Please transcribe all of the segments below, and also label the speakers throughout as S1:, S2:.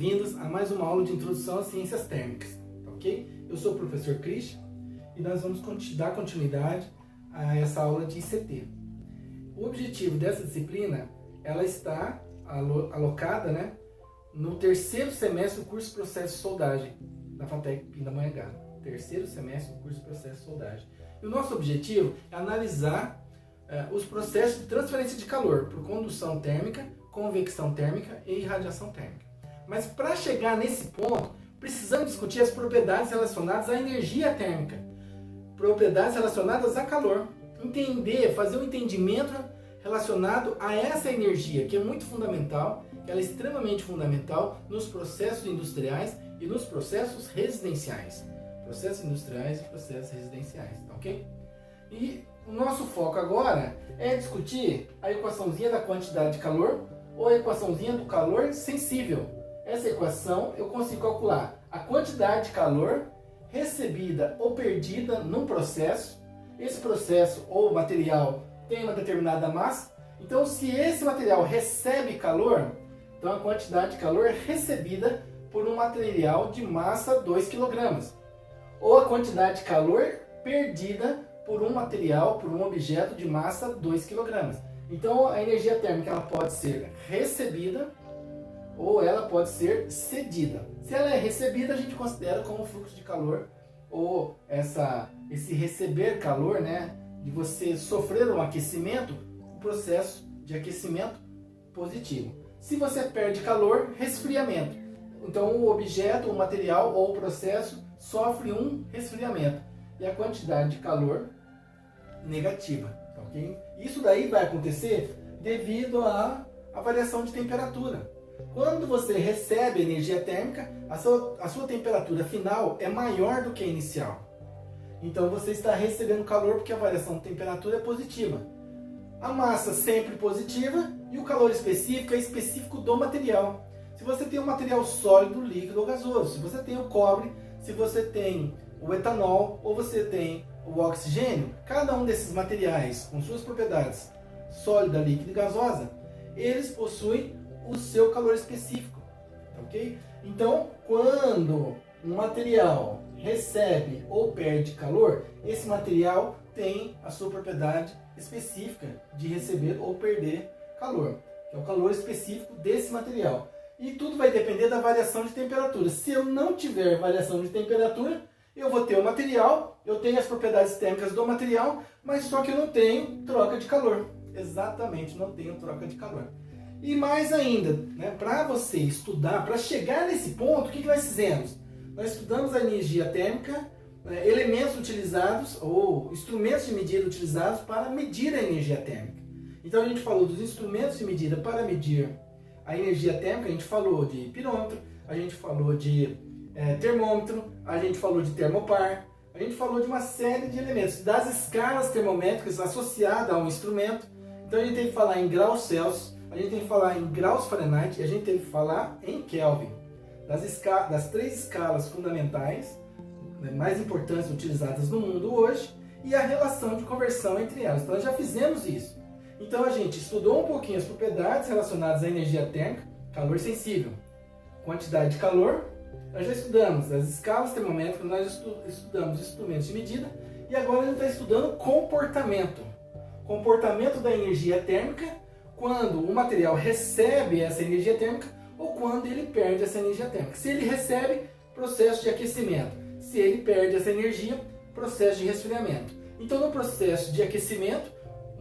S1: Bem-vindos a mais uma aula de introdução às ciências térmicas, tá ok? Eu sou o professor Christian e nós vamos dar continuidade a essa aula de ICT. O objetivo dessa disciplina, ela está alocada, no terceiro semestre do curso de Processo de Soldagem da FATEC Pindamonhangaba. Terceiro semestre do curso de Processo de Soldagem. E o nosso objetivo é analisar os processos de transferência de calor por condução térmica, convecção térmica e irradiação térmica. Mas para chegar nesse ponto, precisamos discutir as propriedades relacionadas à energia térmica, propriedades relacionadas a calor, entender, fazer um entendimento relacionado a essa energia, que é muito fundamental, que ela é extremamente fundamental nos processos industriais e nos processos residenciais. Processos industriais e processos residenciais, tá ok? E o nosso foco agora é discutir a equaçãozinha da quantidade de calor ou a equaçãozinha do calor sensível. Essa equação eu consigo calcular a quantidade de calor recebida ou perdida num processo. Esse processo ou material tem uma determinada massa. Então, se esse material recebe calor, então a quantidade de calor recebida por um material de massa 2 kg. Ou a quantidade de calor perdida por um material, por um objeto de massa 2 kg. Então, a energia térmica ela pode ser recebida ou ela pode ser cedida. Se ela é recebida, a gente considera como fluxo de calor, ou esse receber calor, de você sofrer um aquecimento, um processo de aquecimento positivo. Se você perde calor, resfriamento. Então o objeto, o material ou o processo sofre um resfriamento. E a quantidade de calor negativa. Okay? Isso daí vai acontecer devido à variação de temperatura. Quando você recebe energia térmica, a sua temperatura final é maior do que a inicial. Então você está recebendo calor porque a variação de temperatura é positiva. A massa sempre positiva e o calor específico é específico do material. Se você tem um material sólido, líquido ou gasoso, se você tem o cobre, se você tem o etanol ou você tem o oxigênio, cada um desses materiais com suas propriedades sólida, líquida e gasosa, eles possuem o seu calor específico, ok? Então, quando um material recebe ou perde calor, esse material tem a sua propriedade específica de receber ou perder calor, que é o calor específico desse material. E tudo vai depender da variação de temperatura. Se eu não tiver variação de temperatura, eu vou ter o material, eu tenho as propriedades térmicas do material, mas só que eu não tenho troca de calor. Exatamente, não tenho troca de calor. E mais ainda, para você estudar, para chegar nesse ponto, o que nós fizemos? Nós estudamos a energia térmica, elementos utilizados ou instrumentos de medida utilizados para medir a energia térmica. Então a gente falou dos instrumentos de medida para medir a energia térmica, a gente falou de pirômetro, a gente falou de termômetro, a gente falou de termopar, a gente falou de uma série de elementos, das escalas termométricas associadas a um instrumento. Então a gente tem que falar em graus Celsius, a gente tem que falar em graus Fahrenheit e a gente tem que falar em Kelvin. Das 3 escalas fundamentais, mais importantes utilizadas no mundo hoje, e a relação de conversão entre elas. Então nós já fizemos isso. Então a gente estudou um pouquinho as propriedades relacionadas à energia térmica, calor sensível, quantidade de calor. Nós já estudamos as escalas termométricas, nós estudamos instrumentos de medida e agora a gente está estudando comportamento. Comportamento da energia térmica quando o material recebe essa energia térmica ou quando ele perde essa energia térmica. Se ele recebe, processo de aquecimento. Se ele perde essa energia, processo de resfriamento. Então, no processo de aquecimento,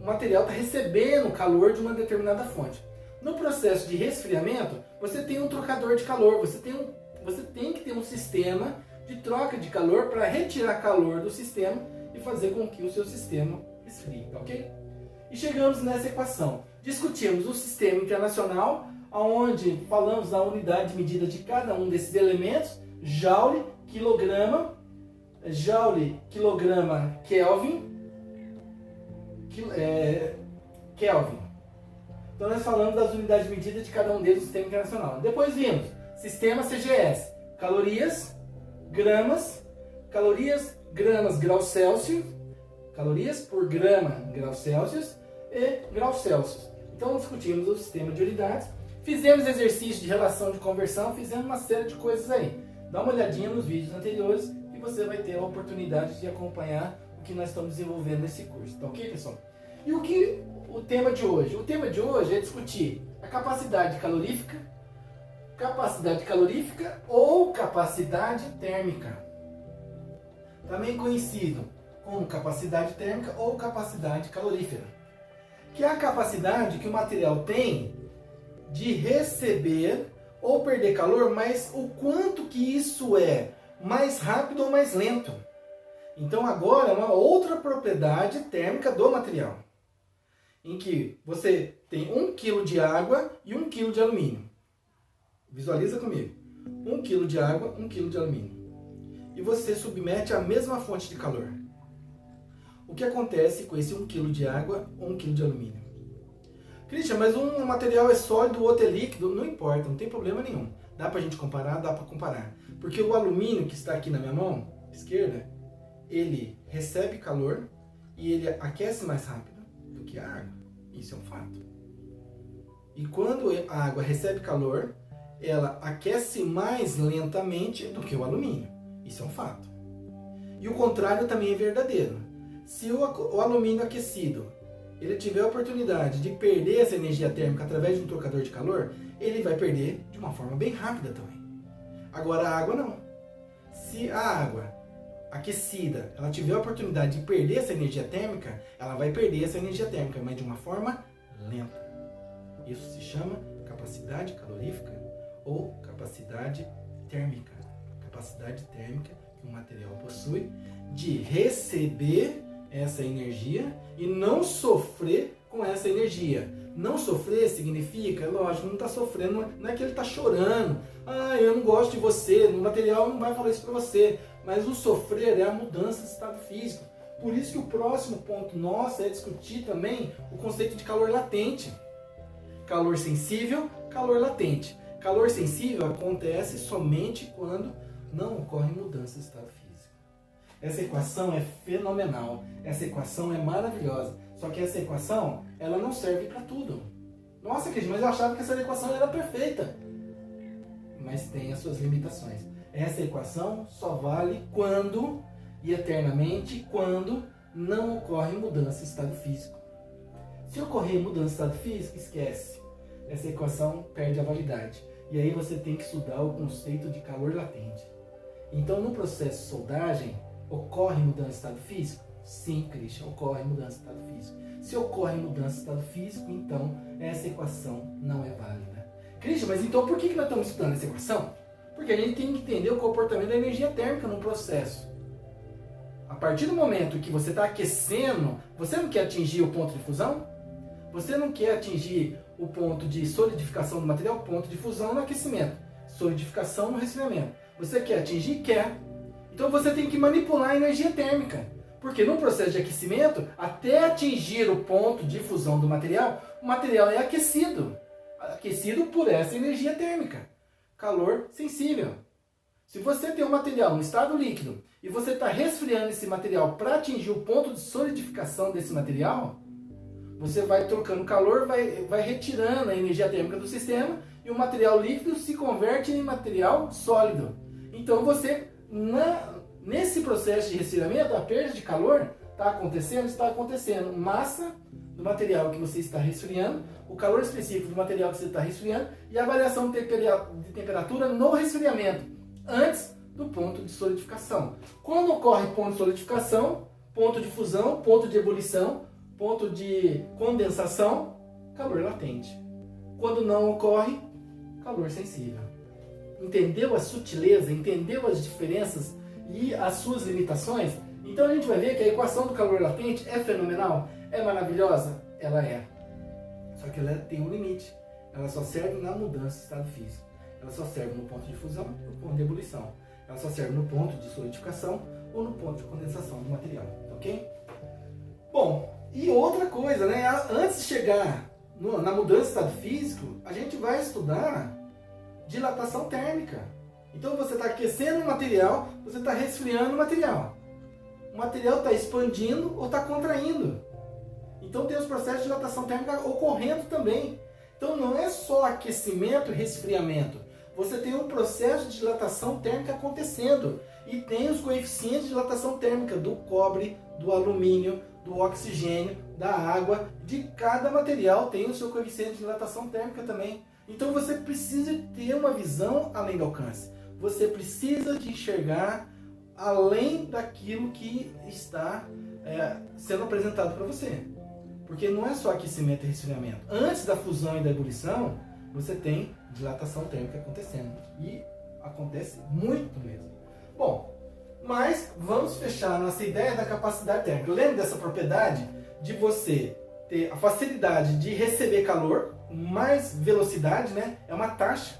S1: o material está recebendo calor de uma determinada fonte. No processo de resfriamento, você tem um trocador de calor, você tem que ter um sistema de troca de calor para retirar calor do sistema e fazer com que o seu sistema esfrie, ok? E chegamos nessa equação. Discutimos o sistema internacional, onde falamos da unidade de medida de cada um desses elementos, joule, quilograma, Kelvin, Kelvin. Então nós falamos das unidades de medida de cada um deles no sistema internacional. Depois vimos sistema CGS, calorias, gramas, gramas, grau Celsius, calorias por grama, grau Celsius e grau Celsius. Então discutimos o sistema de unidades Fizemos exercício de relação de conversão, fizemos uma série de coisas aí. Dá uma olhadinha nos vídeos anteriores e você vai ter a oportunidade de acompanhar o que nós estamos desenvolvendo nesse curso, tá ok, pessoal? E o tema de hoje? O tema de hoje é discutir a capacidade calorífica ou capacidade térmica. Também conhecido como capacidade térmica ou capacidade calorífera. Que é a capacidade que o material tem de receber ou perder calor, mas o quanto que isso é mais rápido ou mais lento. Então agora é uma outra propriedade térmica do material, em que você tem 1 kg de água e 1 kg de alumínio. Visualiza comigo. 1 kg de água, 1 kg de alumínio. E você submete a mesma fonte de calor. O que acontece com esse 1 kg de água ou 1 kg de alumínio? Christian, mas um material é sólido, o outro é líquido. Não importa, não tem problema nenhum. Dá pra gente comparar? Dá pra comparar. Porque o alumínio que está aqui na minha mão esquerda, ele recebe calor e ele aquece mais rápido do que a água. Isso é um fato. E quando a água recebe calor, ela aquece mais lentamente do que o alumínio. Isso é um fato. E o contrário também é verdadeiro. Se o alumínio aquecido ele tiver a oportunidade de perder essa energia térmica através de um trocador de calor, ele vai perder de uma forma bem rápida também. Agora a água não. Se a água aquecida ela tiver a oportunidade de perder essa energia térmica, ela vai perder essa energia térmica, mas de uma forma lenta. Isso se chama capacidade calorífica ou capacidade térmica. Capacidade térmica que o material possui de receber essa energia e não sofrer com essa energia. Não sofrer significa, lógico, não está sofrendo, não é que ele está chorando. Eu não gosto de você, o material não vai falar isso para você. Mas o sofrer é a mudança de estado físico. Por isso que o próximo ponto nosso é discutir também o conceito de calor latente. Calor sensível, calor latente. Calor sensível acontece somente quando não ocorre mudança de estado físico. Essa equação é fenomenal, essa equação é maravilhosa. Só que essa equação, ela não serve para tudo. Nossa, Cris, mas eu achava que essa equação era perfeita. Mas tem as suas limitações. Essa equação só vale quando e eternamente quando não ocorre mudança de estado físico. Se ocorrer mudança de estado físico, esquece. Essa equação perde a validade. E aí você tem que estudar o conceito de calor latente. Então, no processo de soldagem, ocorre mudança de estado físico? Sim, Christian, ocorre mudança de estado físico. Se ocorre mudança de estado físico, então essa equação não é válida. Christian, mas então por que nós estamos estudando essa equação? Porque a gente tem que entender o comportamento da energia térmica no processo. A partir do momento que você está aquecendo, você não quer atingir o ponto de fusão? Você não quer atingir o ponto de solidificação do material, ponto de fusão no aquecimento, solidificação no resfriamento. Você quer atingir? Quer. Então você tem que manipular a energia térmica. Porque no processo de aquecimento, até atingir o ponto de fusão do material, o material é aquecido. Aquecido por essa energia térmica. Calor sensível. Se você tem um material em estado líquido e você está resfriando esse material para atingir o ponto de solidificação desse material, você vai trocando calor, vai retirando a energia térmica do sistema e o material líquido se converte em material sólido. Então você, nesse processo de resfriamento, a perda de calor está acontecendo. Massa do material que você está resfriando, o calor específico do material que você está resfriando e a variação de temperatura no resfriamento, antes do ponto de solidificação. Quando ocorre ponto de solidificação, ponto de fusão, ponto de ebulição, ponto de condensação, calor latente. Quando não ocorre, calor sensível. Entendeu a sutileza? Entendeu as diferenças e as suas limitações? Então a gente vai ver que a equação do calor latente é fenomenal, é maravilhosa? Ela é. Só que ela tem um limite. Ela só serve na mudança de estado físico. Ela só serve no ponto de fusão, no ponto de ebulição. Ela só serve no ponto de solidificação ou no ponto de condensação do material, ok? Bom, e outra coisa, né? Antes de chegar na mudança de estado físico, a gente vai estudar dilatação térmica. Então você está aquecendo o material, você está resfriando o material. O material está expandindo ou está contraindo. Então tem os processos de dilatação térmica ocorrendo também. Então não é só aquecimento e resfriamento. Você tem um processo de dilatação térmica acontecendo. E tem os coeficientes de dilatação térmica do cobre, do alumínio, do oxigênio, da água. De cada material tem o seu coeficiente de dilatação térmica também. Então você precisa ter uma visão além do alcance. Você precisa de enxergar além daquilo que está sendo apresentado para você. Porque não é só aquecimento e resfriamento. Antes da fusão e da ebulição, você tem dilatação térmica acontecendo. E acontece muito mesmo. Bom, mas vamos fechar a nossa ideia da capacidade térmica. Lembra dessa propriedade de você ter a facilidade de receber calor, mais velocidade, né? É uma taxa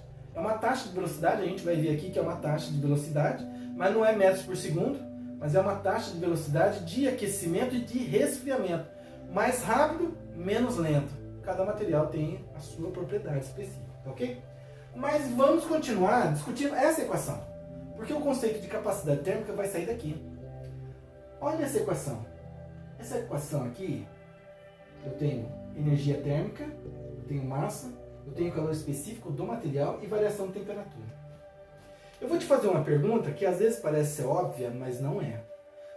S1: de velocidade, a gente vai ver aqui que é uma taxa de velocidade, mas não é metros por segundo, mas é uma taxa de velocidade de aquecimento e de resfriamento. Mais rápido, menos lento. Cada material tem a sua propriedade específica, ok? Mas vamos continuar discutindo essa equação, porque o conceito de capacidade térmica vai sair daqui. Olha essa equação. Essa equação aqui, eu tenho energia térmica, eu tenho massa, eu tenho calor específico do material e variação de temperatura. Eu vou te fazer uma pergunta que às vezes parece ser óbvia, mas não é.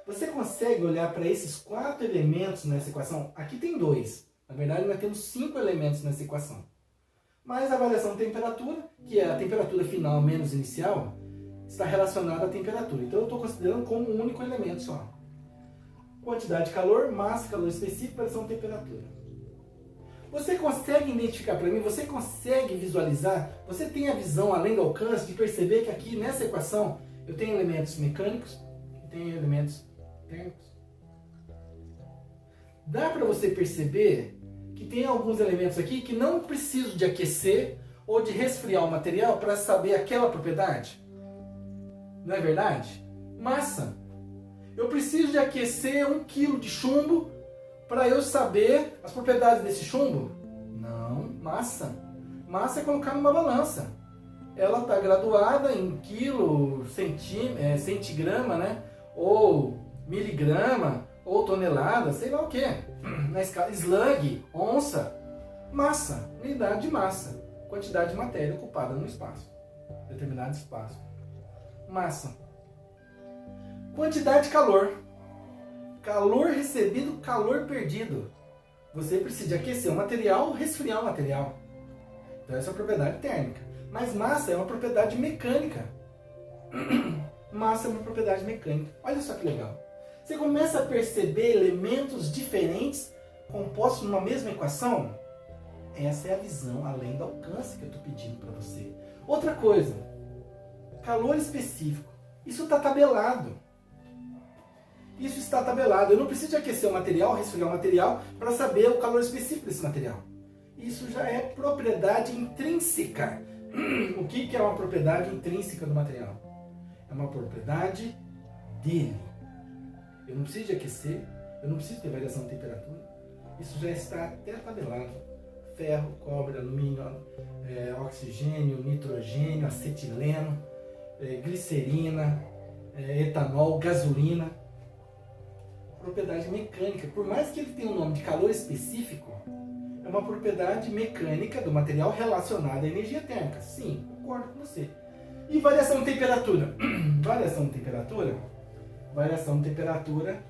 S1: Você consegue olhar para esses 4 elementos nessa equação? Aqui tem 2. Na verdade, nós temos 5 elementos nessa equação. Mas a variação de temperatura, que é a temperatura final menos inicial, está relacionada à temperatura. Então eu estou considerando como um único elemento só. Quantidade de calor, massa, calor específico, variação de temperatura. Você consegue identificar para mim, você consegue visualizar, você tem a visão além do alcance de perceber que aqui nessa equação eu tenho elementos mecânicos e tenho elementos térmicos? Dá para você perceber que tem alguns elementos aqui que não precisam de aquecer ou de resfriar o material para saber aquela propriedade? Não é verdade? Massa. Eu preciso de aquecer 1 kg de chumbo para eu saber as propriedades desse chumbo? Não, massa. Massa é colocar numa balança. Ela está graduada em quilo, centigrama, né? Ou miligrama, ou tonelada, sei lá o que. Na escala slug, onça, massa, unidade de massa, quantidade de matéria ocupada no espaço, determinado espaço. Massa. Quantidade de calor. Calor recebido, calor perdido. Você precisa de aquecer o material ou resfriar o material. Então essa é a propriedade térmica. Mas massa é uma propriedade mecânica. Massa é uma propriedade mecânica. Olha só que legal. Você começa a perceber elementos diferentes compostos numa mesma equação? Essa é a visão além do alcance que eu estou pedindo para você. Outra coisa. Calor específico. Isso está tabelado. Isso está tabelado. Eu não preciso de aquecer o material, resfriar o material, para saber o calor específico desse material. Isso já é propriedade intrínseca. O que é uma propriedade intrínseca do material? É uma propriedade dele. Eu não preciso de aquecer, eu não preciso ter variação de temperatura. Isso já está até tabelado. Ferro, cobre, alumínio, oxigênio, nitrogênio, acetileno, glicerina, etanol, gasolina. Propriedade mecânica. Por mais que ele tenha um nome de calor específico, é uma propriedade mecânica do material relacionada à energia térmica. Sim, concordo com você. E variação de temperatura? Variação de temperatura? Variação de temperatura,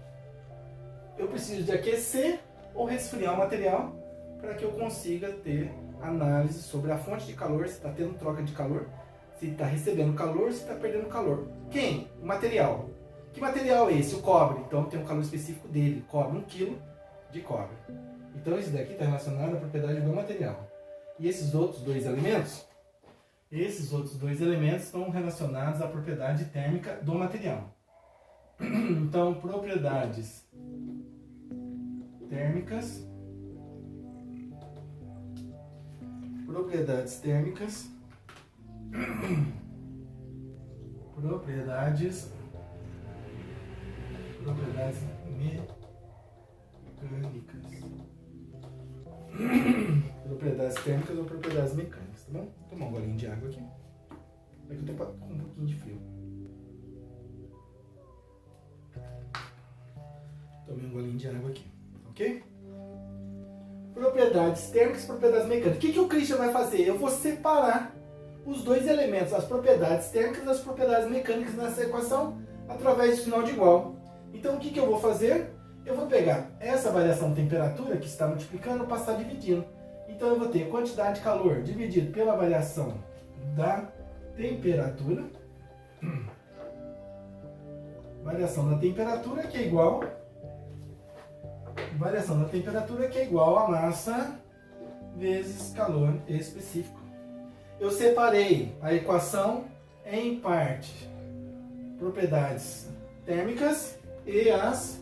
S1: eu preciso de aquecer ou resfriar o material para que eu consiga ter análise sobre a fonte de calor, se está tendo troca de calor, se está recebendo calor, se está perdendo calor. Quem? O material. Que material é esse? O cobre. Então tem um calor específico dele. Cobre, 1 kg de cobre. Então esse daqui está relacionado à propriedade do material. E esses outros 2 elementos? Esses outros 2 elementos estão relacionados à propriedade térmica do material. Então, propriedades térmicas. Propriedades térmicas. Propriedades mecânicas. Propriedades térmicas ou propriedades mecânicas, tá bom? Vou tomar um golinho de água aqui. É que eu tô com um pouquinho de frio. Tomei um golinho de água aqui, ok? propriedades térmicas e propriedades mecânicas. O que o Christian vai fazer? Eu vou separar os dois elementos, as propriedades térmicas e as propriedades mecânicas nessa equação através do sinal de igual. Então o que eu vou fazer? Eu vou pegar essa variação de temperatura que está multiplicando e passar dividindo. Então eu vou ter quantidade de calor dividido pela variação da temperatura. Variação da temperatura que é igual a massa vezes calor específico. Eu separei a equação em parte propriedades térmicas e as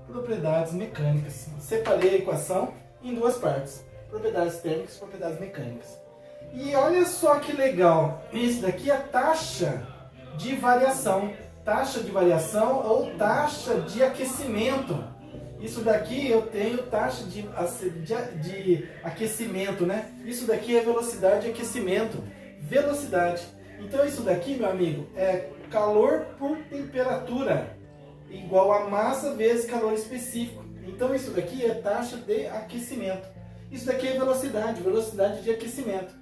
S1: propriedades mecânicas. Separei a equação em duas partes, propriedades térmicas e propriedades mecânicas. E olha só que legal, isso daqui é taxa de variação ou taxa de aquecimento. Isso daqui eu tenho taxa de aquecimento, né? Isso daqui é velocidade de aquecimento. Velocidade. Então isso daqui, meu amigo, é calor por temperatura igual a massa vezes calor específico. Então isso daqui é taxa de aquecimento. Isso daqui é velocidade de aquecimento.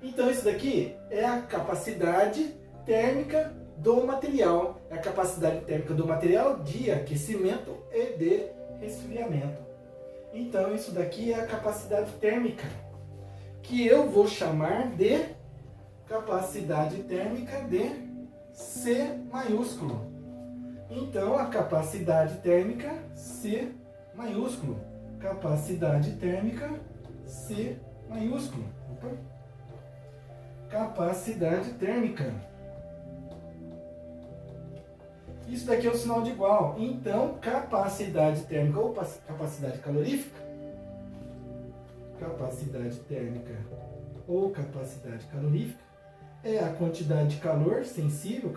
S1: Então isso daqui é a capacidade térmica do material. É a capacidade térmica do material de aquecimento e de resfriamento. Então isso daqui é a capacidade térmica, que eu vou chamar de capacidade térmica de C maiúsculo. Então a capacidade térmica C maiúsculo. Capacidade térmica C maiúsculo. Opa. Capacidade térmica. Isso daqui é o sinal de igual. Então, capacidade térmica ou capacidade calorífica, capacidade térmica ou capacidade calorífica é a quantidade de calor sensível,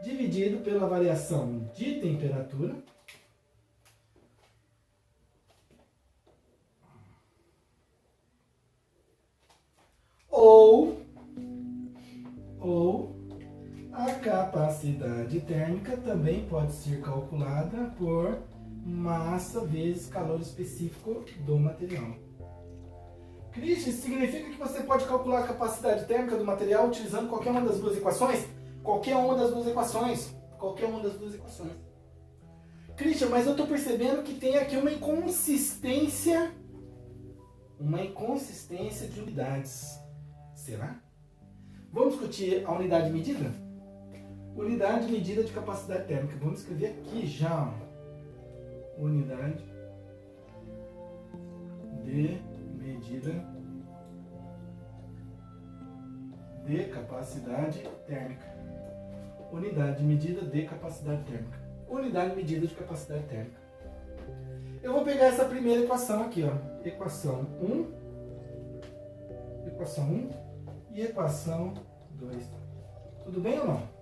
S1: dividido pela variação de temperatura ou a capacidade térmica também pode ser calculada por massa vezes calor específico do material. Christian, significa que você pode calcular a capacidade térmica do material utilizando qualquer uma das duas equações? Qualquer uma das duas equações. Christian, mas eu estou percebendo que tem aqui uma inconsistência de unidades. Será? Vamos discutir a unidade de medida? Unidade de medida de capacidade térmica. Vamos escrever aqui já. Unidade de medida de capacidade térmica. Unidade de medida de capacidade térmica. Unidade de medida de capacidade térmica. Eu vou pegar essa primeira equação aqui, ó. Equação 1 e equação 2. Tudo bem ou não?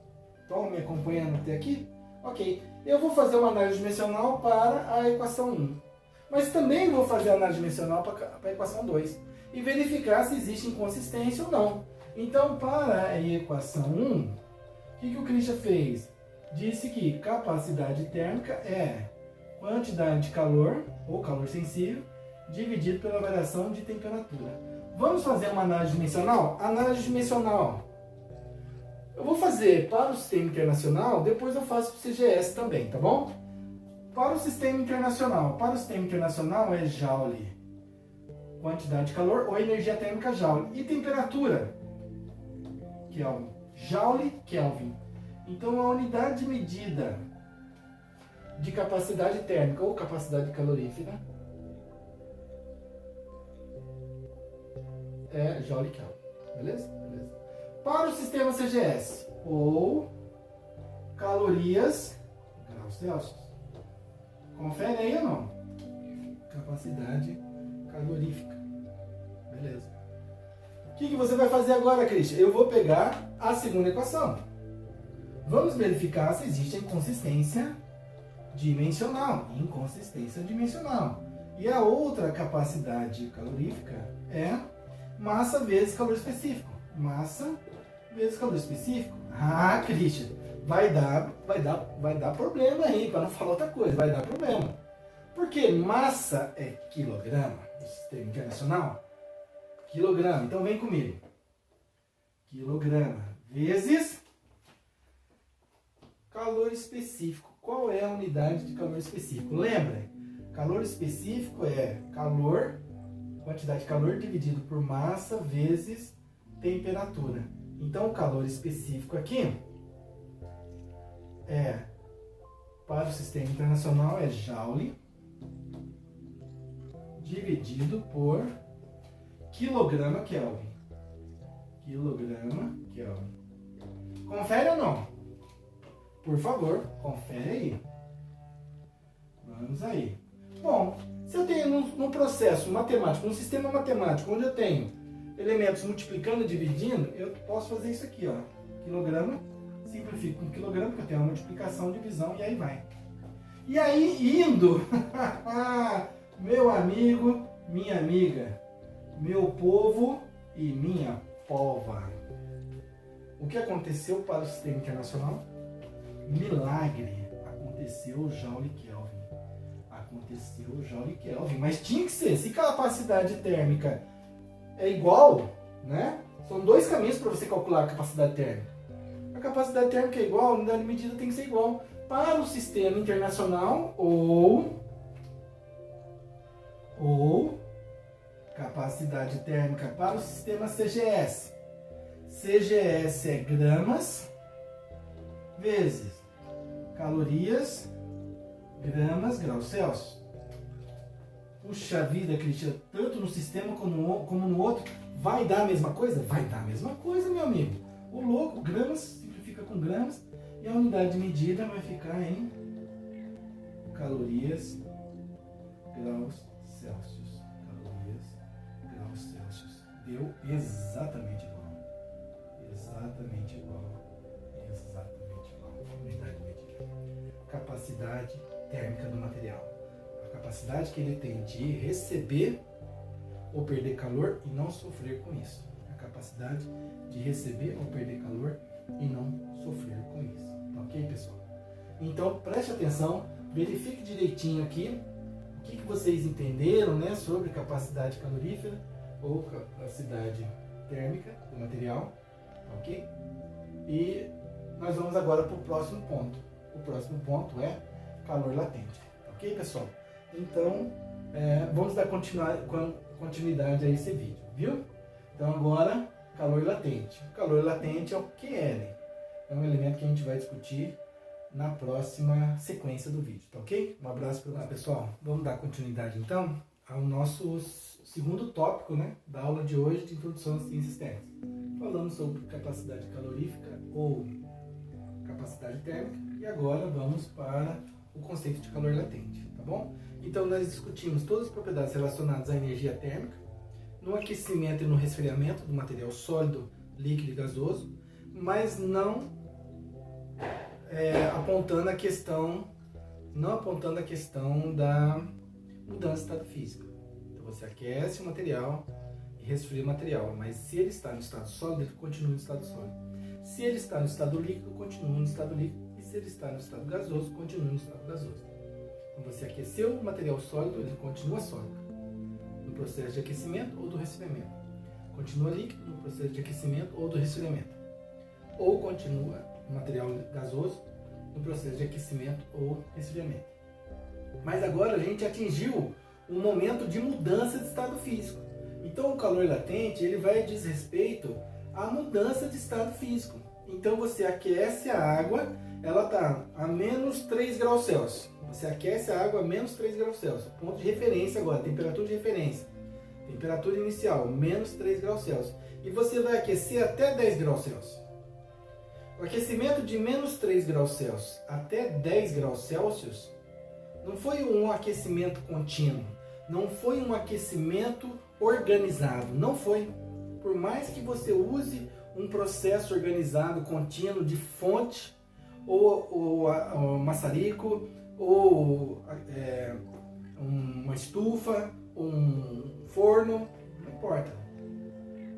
S1: Estão me acompanhando até aqui? Ok. Eu vou fazer uma análise dimensional para a equação 1. Mas também vou fazer a análise dimensional para a equação 2. E verificar se existe inconsistência ou não. Então, para a equação 1, o que o Christian fez? Disse que capacidade térmica é quantidade de calor, ou calor sensível, dividido pela variação de temperatura. Vamos fazer uma análise dimensional? Análise dimensional. Eu vou fazer para o sistema internacional, depois eu faço para o CGS também, tá bom? Para o sistema internacional. Para o sistema internacional é Joule, quantidade de calor, ou energia térmica Joule. E temperatura, Kelvin. Joule, Kelvin. Então a unidade de medida de capacidade térmica ou capacidade calorífica é Joule Kelvin. Beleza? Para o sistema CGS, ou calorias graus Celsius. Confere aí ou não? Capacidade calorífica. Beleza. O que você vai fazer agora, Christian? Eu vou pegar a segunda equação. Vamos verificar se existe inconsistência dimensional. E a outra capacidade calorífica é massa vezes calor específico. Massa vezes calor específico. Ah, Christian, vai dar problema aí, para não falar outra coisa. Vai dar problema. Porque massa é quilograma. do Sistema Internacional? Quilograma. Então vem comigo. Quilograma vezes calor específico. Qual é a unidade de calor específico? Lembra? Calor específico é calor, quantidade de calor dividido por massa vezes temperatura. Então o calor específico aqui para o Sistema Internacional é Joule dividido por quilograma Kelvin. Quilograma Kelvin. Confere ou não? Por favor, confere aí. Vamos aí. Bom, se eu tenho num processo matemático, num sistema matemático, onde eu tenho elementos multiplicando e dividindo, eu posso fazer isso aqui, ó. Quilograma, simplifico com quilograma, porque eu tenho uma multiplicação, divisão, e aí vai. E aí, indo, meu amigo, minha amiga, meu povo e minha pova. O que aconteceu para o Sistema Internacional? Milagre. Aconteceu o Joule Kelvin. Aconteceu o Joule Kelvin. Mas tinha que ser. Se capacidade térmica é igual, né? São dois caminhos para você calcular a capacidade térmica. A capacidade térmica é igual, a unidade de medida tem que ser igual para o Sistema Internacional ou capacidade térmica para o sistema CGS. CGS é gramas vezes calorias, gramas, graus Celsius. Puxa vida, Cristian, tanto no sistema como no outro, vai dar a mesma coisa? Vai dar a mesma coisa, meu amigo. O louco, gramas simplifica com gramas e a unidade de medida vai ficar em calorias, graus Celsius. Calorias, graus Celsius. Deu exatamente igual. Exatamente igual. Exatamente igual. Unidade de medida. Capacidade térmica do material. A capacidade que ele tem de receber ou perder calor e não sofrer com isso. A capacidade de receber ou perder calor e não sofrer com isso. Tá ok, pessoal? Então, preste atenção, verifique direitinho aqui o que vocês entenderam, né, sobre capacidade calorífera ou capacidade térmica do material, tá ok? E nós vamos agora para o próximo ponto. O próximo ponto é calor latente, tá ok, pessoal? Então, vamos dar continuidade a esse vídeo, viu? Então agora, calor latente. O calor latente é o QL. É um elemento que a gente vai discutir na próxima sequência do vídeo, tá ok? Um abraço para vocês. Pessoal, vamos dar continuidade então ao nosso segundo tópico, né, da aula de hoje de Introdução às Ciências Térmicas. Falamos sobre capacidade calorífica ou capacidade térmica e agora vamos para o conceito de calor latente, tá bom? Então nós discutimos todas as propriedades relacionadas à energia térmica, no aquecimento e no resfriamento do material sólido, líquido e gasoso, mas não apontando a questão da mudança de estado físico. Então você aquece o material e resfria o material, mas se ele está no estado sólido, ele continua no estado sólido. Se ele está no estado líquido, continua no estado líquido, e se ele está no estado gasoso, continua no estado gasoso. Quando você aqueceu o material sólido, ele continua sólido no processo de aquecimento ou do resfriamento. Continua líquido no processo de aquecimento ou do resfriamento. Ou continua o material gasoso no processo de aquecimento ou resfriamento. Mas agora a gente atingiu um momento de mudança de estado físico. Então o calor latente ele vai diz respeito à mudança de estado físico. Então você aquece a água, ela está a menos 3 graus Celsius. Você aquece a água a menos 3 graus Celsius. Ponto de referência agora, temperatura de referência. Temperatura inicial, menos 3 graus Celsius. E você vai aquecer até 10 graus Celsius. O aquecimento de menos 3 graus Celsius até 10 graus Celsius não foi um aquecimento contínuo, não foi um aquecimento organizado, não foi. Por mais que você use um processo organizado, contínuo, de fonte, ou maçarico, ou uma estufa, um forno, não importa.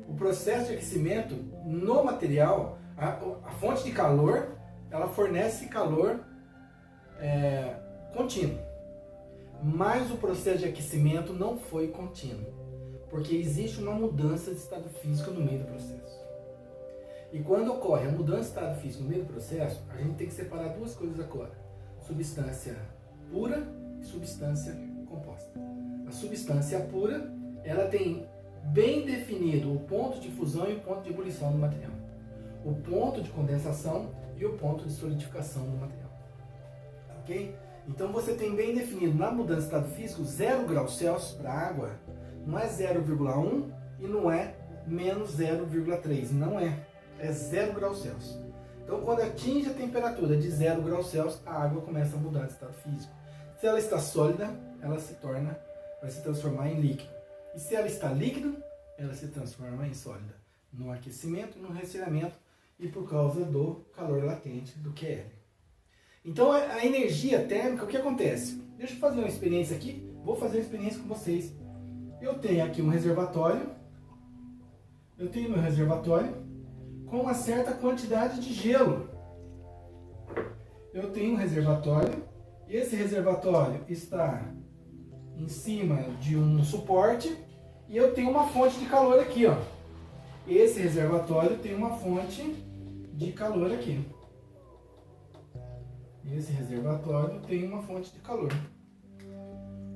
S1: O processo de aquecimento no material, a fonte de calor, ela fornece calor contínuo. mas o processo de aquecimento não foi contínuo, porque existe uma mudança de estado físico no meio do processo. E quando ocorre a mudança de estado físico no meio do processo, a gente tem que separar duas coisas agora: substância pura e substância composta. A substância pura, ela tem bem definido o ponto de fusão e o ponto de ebulição do material, o ponto de condensação e o ponto de solidificação do material. Ok? Então você tem bem definido na mudança de estado físico 0 graus Celsius para a água, não é 0,1 e não é menos 0,3, não é. É 0 graus Celsius. Então quando atinge a temperatura de 0 graus Celsius, a água começa a mudar de estado físico. Se ela está sólida, ela vai se transformar em líquido. E se ela está líquida, ela se transforma em sólida. No aquecimento, no resfriamento e por causa do calor latente, do QL. Então a energia térmica, o que acontece? Deixa eu fazer uma experiência aqui. Vou fazer uma experiência com vocês. Eu tenho aqui um reservatório. Eu tenho meu reservatório com uma certa quantidade de gelo. Eu tenho um reservatório. E esse reservatório está em cima de um suporte. E eu tenho uma fonte de calor aqui, ó. Esse reservatório tem uma fonte de calor aqui. Esse reservatório tem uma fonte de calor.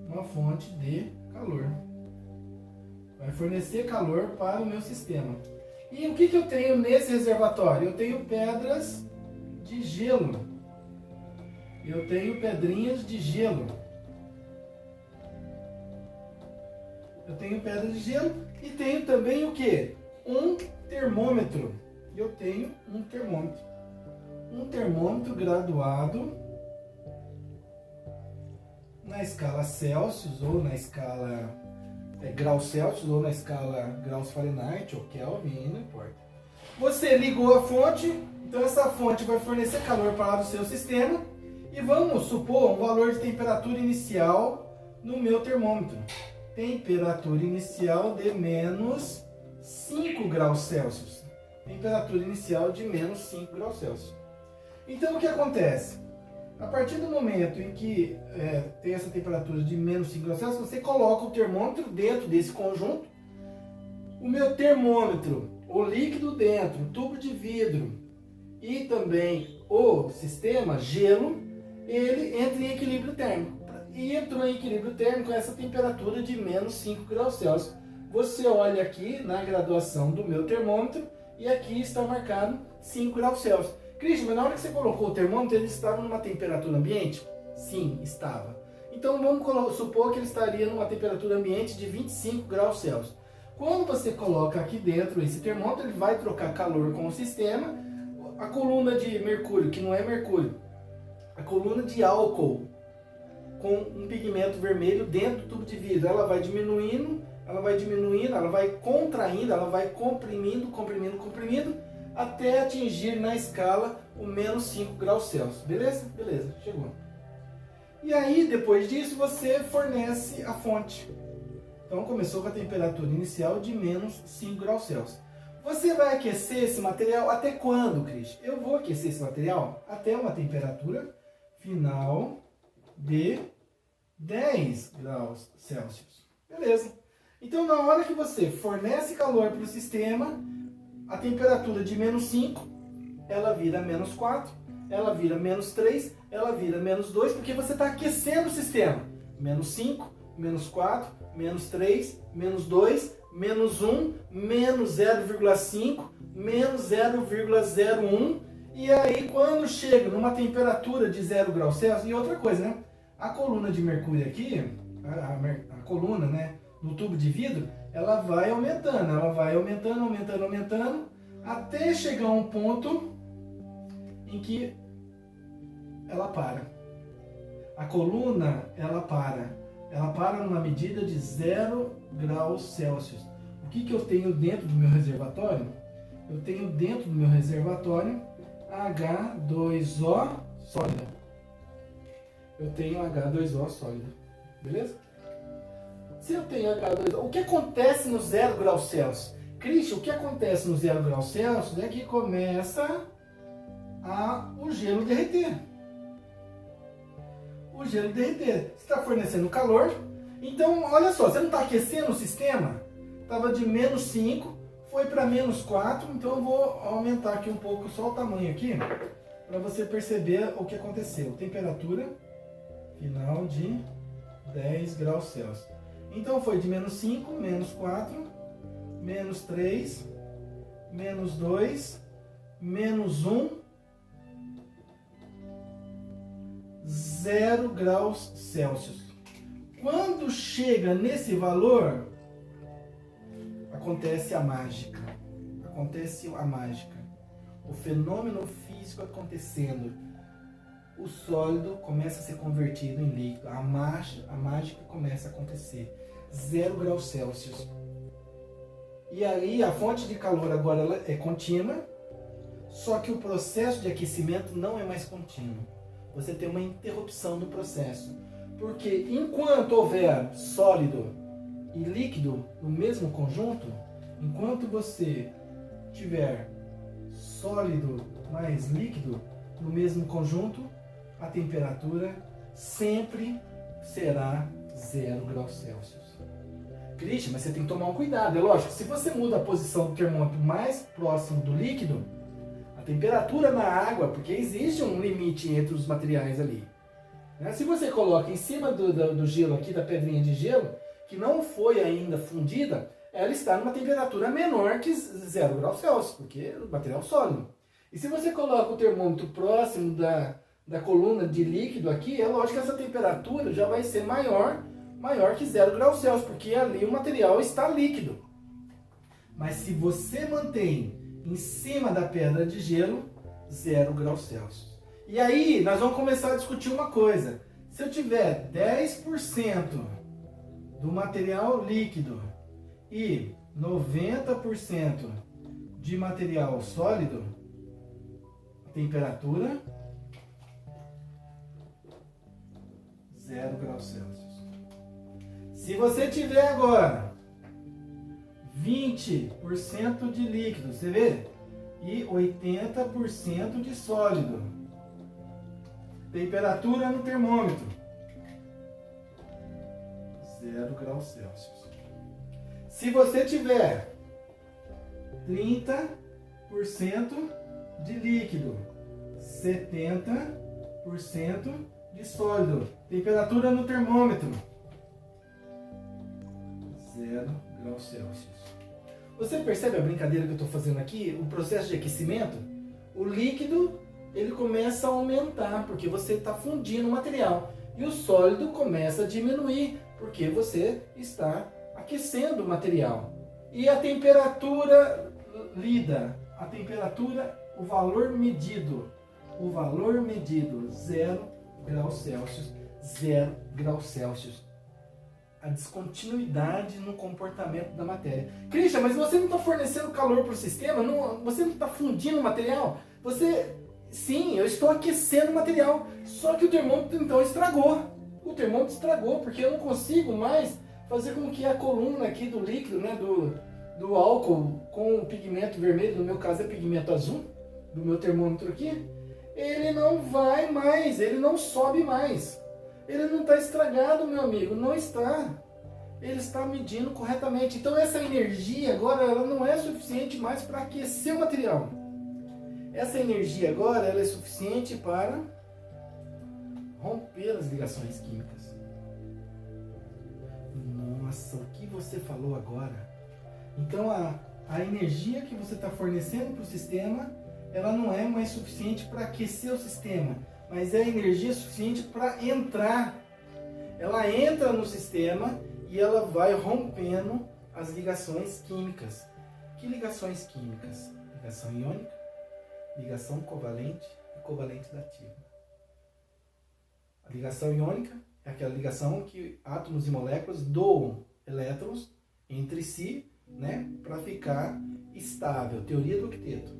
S1: Uma fonte de calor. Vai fornecer calor para o meu sistema. E o que eu tenho nesse reservatório? Eu tenho pedras de gelo. Eu tenho pedrinhas de gelo. Eu tenho pedras de gelo e tenho também o que? Um termômetro. Eu tenho um termômetro. Um termômetro graduado na escala Celsius ou na escala graus Celsius ou na escala graus Fahrenheit ou Kelvin, não importa. Você ligou a fonte, então essa fonte vai fornecer calor para o seu sistema e vamos supor um valor de temperatura inicial no meu termômetro. Temperatura inicial de menos 5 graus Celsius. Temperatura inicial de menos 5 graus Celsius. Então o que acontece? A partir do momento em que tem essa temperatura de menos 5 graus Celsius, você coloca o termômetro dentro desse conjunto. O meu termômetro, o líquido dentro, o tubo de vidro e também o sistema gelo, ele entra em equilíbrio térmico. E entrou em equilíbrio térmico essa temperatura de menos 5 graus Celsius. Você olha aqui na graduação do meu termômetro e aqui está marcado 5 graus Celsius. Cristian, mas na hora que você colocou o termômetro, ele estava numa temperatura ambiente? Sim, estava. Então vamos supor que ele estaria numa temperatura ambiente de 25 graus Celsius. Quando você coloca aqui dentro esse termômetro, ele vai trocar calor com o sistema. A coluna de mercúrio, que não é mercúrio, a coluna de álcool com um pigmento vermelho dentro do tubo de vidro, ela vai diminuindo, ela vai contraindo, ela vai comprimindo, até atingir na escala o menos 5 graus Celsius. Beleza? Beleza, chegou. E aí, depois disso, você fornece a fonte. Então, começou com a temperatura inicial de menos 5 graus Celsius. Você vai aquecer esse material até quando, Cris? Eu vou aquecer esse material até uma temperatura final de 10 graus Celsius. Beleza. Então, na hora que você fornece calor para o sistema, a temperatura de menos 5, ela vira menos 4, ela vira menos 3, ela vira menos 2, porque você está aquecendo o sistema. Menos 5, menos 4, menos 3, menos 2, menos 1, menos 0,5, menos 0,01. E aí, quando chega numa temperatura de 0 graus Celsius, e outra coisa, né? A coluna de mercúrio aqui, a coluna, né, no tubo de vidro, ela vai aumentando, até chegar a um ponto em que ela para. A coluna, ela para numa medida de 0 graus Celsius. O que eu tenho dentro do meu reservatório? Eu tenho dentro do meu reservatório H2O sólida. Eu tenho H2O sólida. Beleza? Se eu tenho H2O, o que acontece no 0 graus Celsius? Cristian, o que acontece no 0 graus Celsius é que começa o gelo derreter. o gelo derreter. Você está fornecendo calor. Então, olha só, você não está aquecendo o sistema? Estava de menos 5, foi para menos 4. Então eu vou aumentar aqui um pouco só o tamanho aqui, para você perceber o que aconteceu. Temperatura final de 10 graus Celsius. Então foi de menos 5, menos 4, menos 3, menos 2, menos 1, 0 graus Celsius. Quando chega nesse valor, acontece a mágica. Acontece a mágica. O fenômeno físico acontecendo. O sólido começa a ser convertido em líquido. A mágica começa a acontecer. 0 graus Celsius. E aí a fonte de calor agora ela é contínua, só que o processo de aquecimento não é mais contínuo. Você tem uma interrupção no processo. Porque enquanto houver sólido e líquido no mesmo conjunto, enquanto você tiver sólido mais líquido no mesmo conjunto, a temperatura sempre será 0 graus Celsius. Cristian, mas você tem que tomar um cuidado. É lógico, se você muda a posição do termômetro mais próximo do líquido, a temperatura na água, porque existe um limite entre os materiais ali. Se você coloca em cima do gelo aqui, da pedrinha de gelo, que não foi ainda fundida, ela está numa temperatura menor que 0 graus Celsius, porque é material sólido. E se você coloca o termômetro próximo da coluna de líquido aqui, é lógico que essa temperatura já vai ser maior que 0 graus Celsius, porque ali o material está líquido. Mas se você mantém em cima da pedra de gelo, 0 graus Celsius. E aí, nós vamos começar a discutir uma coisa. Se eu tiver 10% do material líquido e 90% de material sólido, a temperatura 0 graus Celsius. Se você tiver agora 20% de líquido, você vê? E 80% de sólido. Temperatura no termômetro 0 graus Celsius. Se você tiver 30% de líquido, 70% de sólido, temperatura no termômetro 0 graus Celsius. Você percebe a brincadeira que eu estou fazendo aqui? O processo de aquecimento, o líquido ele começa a aumentar, porque você está fundindo o material. E o sólido começa a diminuir, porque você está aquecendo o material. E a temperatura lida, a temperatura, o valor medido, 0 graus Celsius, 0 graus Celsius. A descontinuidade no comportamento da matéria. Cristian, mas você não está fornecendo calor para o sistema? Você não está fundindo o material? Sim, eu estou aquecendo o material, só que o termômetro então estragou. O termômetro estragou, porque eu não consigo mais fazer com que a coluna aqui do líquido, né, do álcool com o pigmento vermelho, no meu caso é pigmento azul, do meu termômetro aqui, ele não vai mais, ele não sobe mais. Ele não está estragado, meu amigo, não está. Ele está medindo corretamente. Então essa energia agora ela não é suficiente mais para aquecer o material. Essa energia agora ela é suficiente para romper as ligações químicas. Nossa, o que você falou agora? Então a energia que você está fornecendo para o sistema, ela não é mais suficiente para aquecer o sistema, mas é energia suficiente para entrar. Ela entra no sistema e ela vai rompendo as ligações químicas. Que ligações químicas? Ligação iônica, ligação covalente e covalente dativa. A ligação iônica é aquela ligação que átomos e moléculas doam elétrons entre si, né, para ficar estável. Teoria do octeto.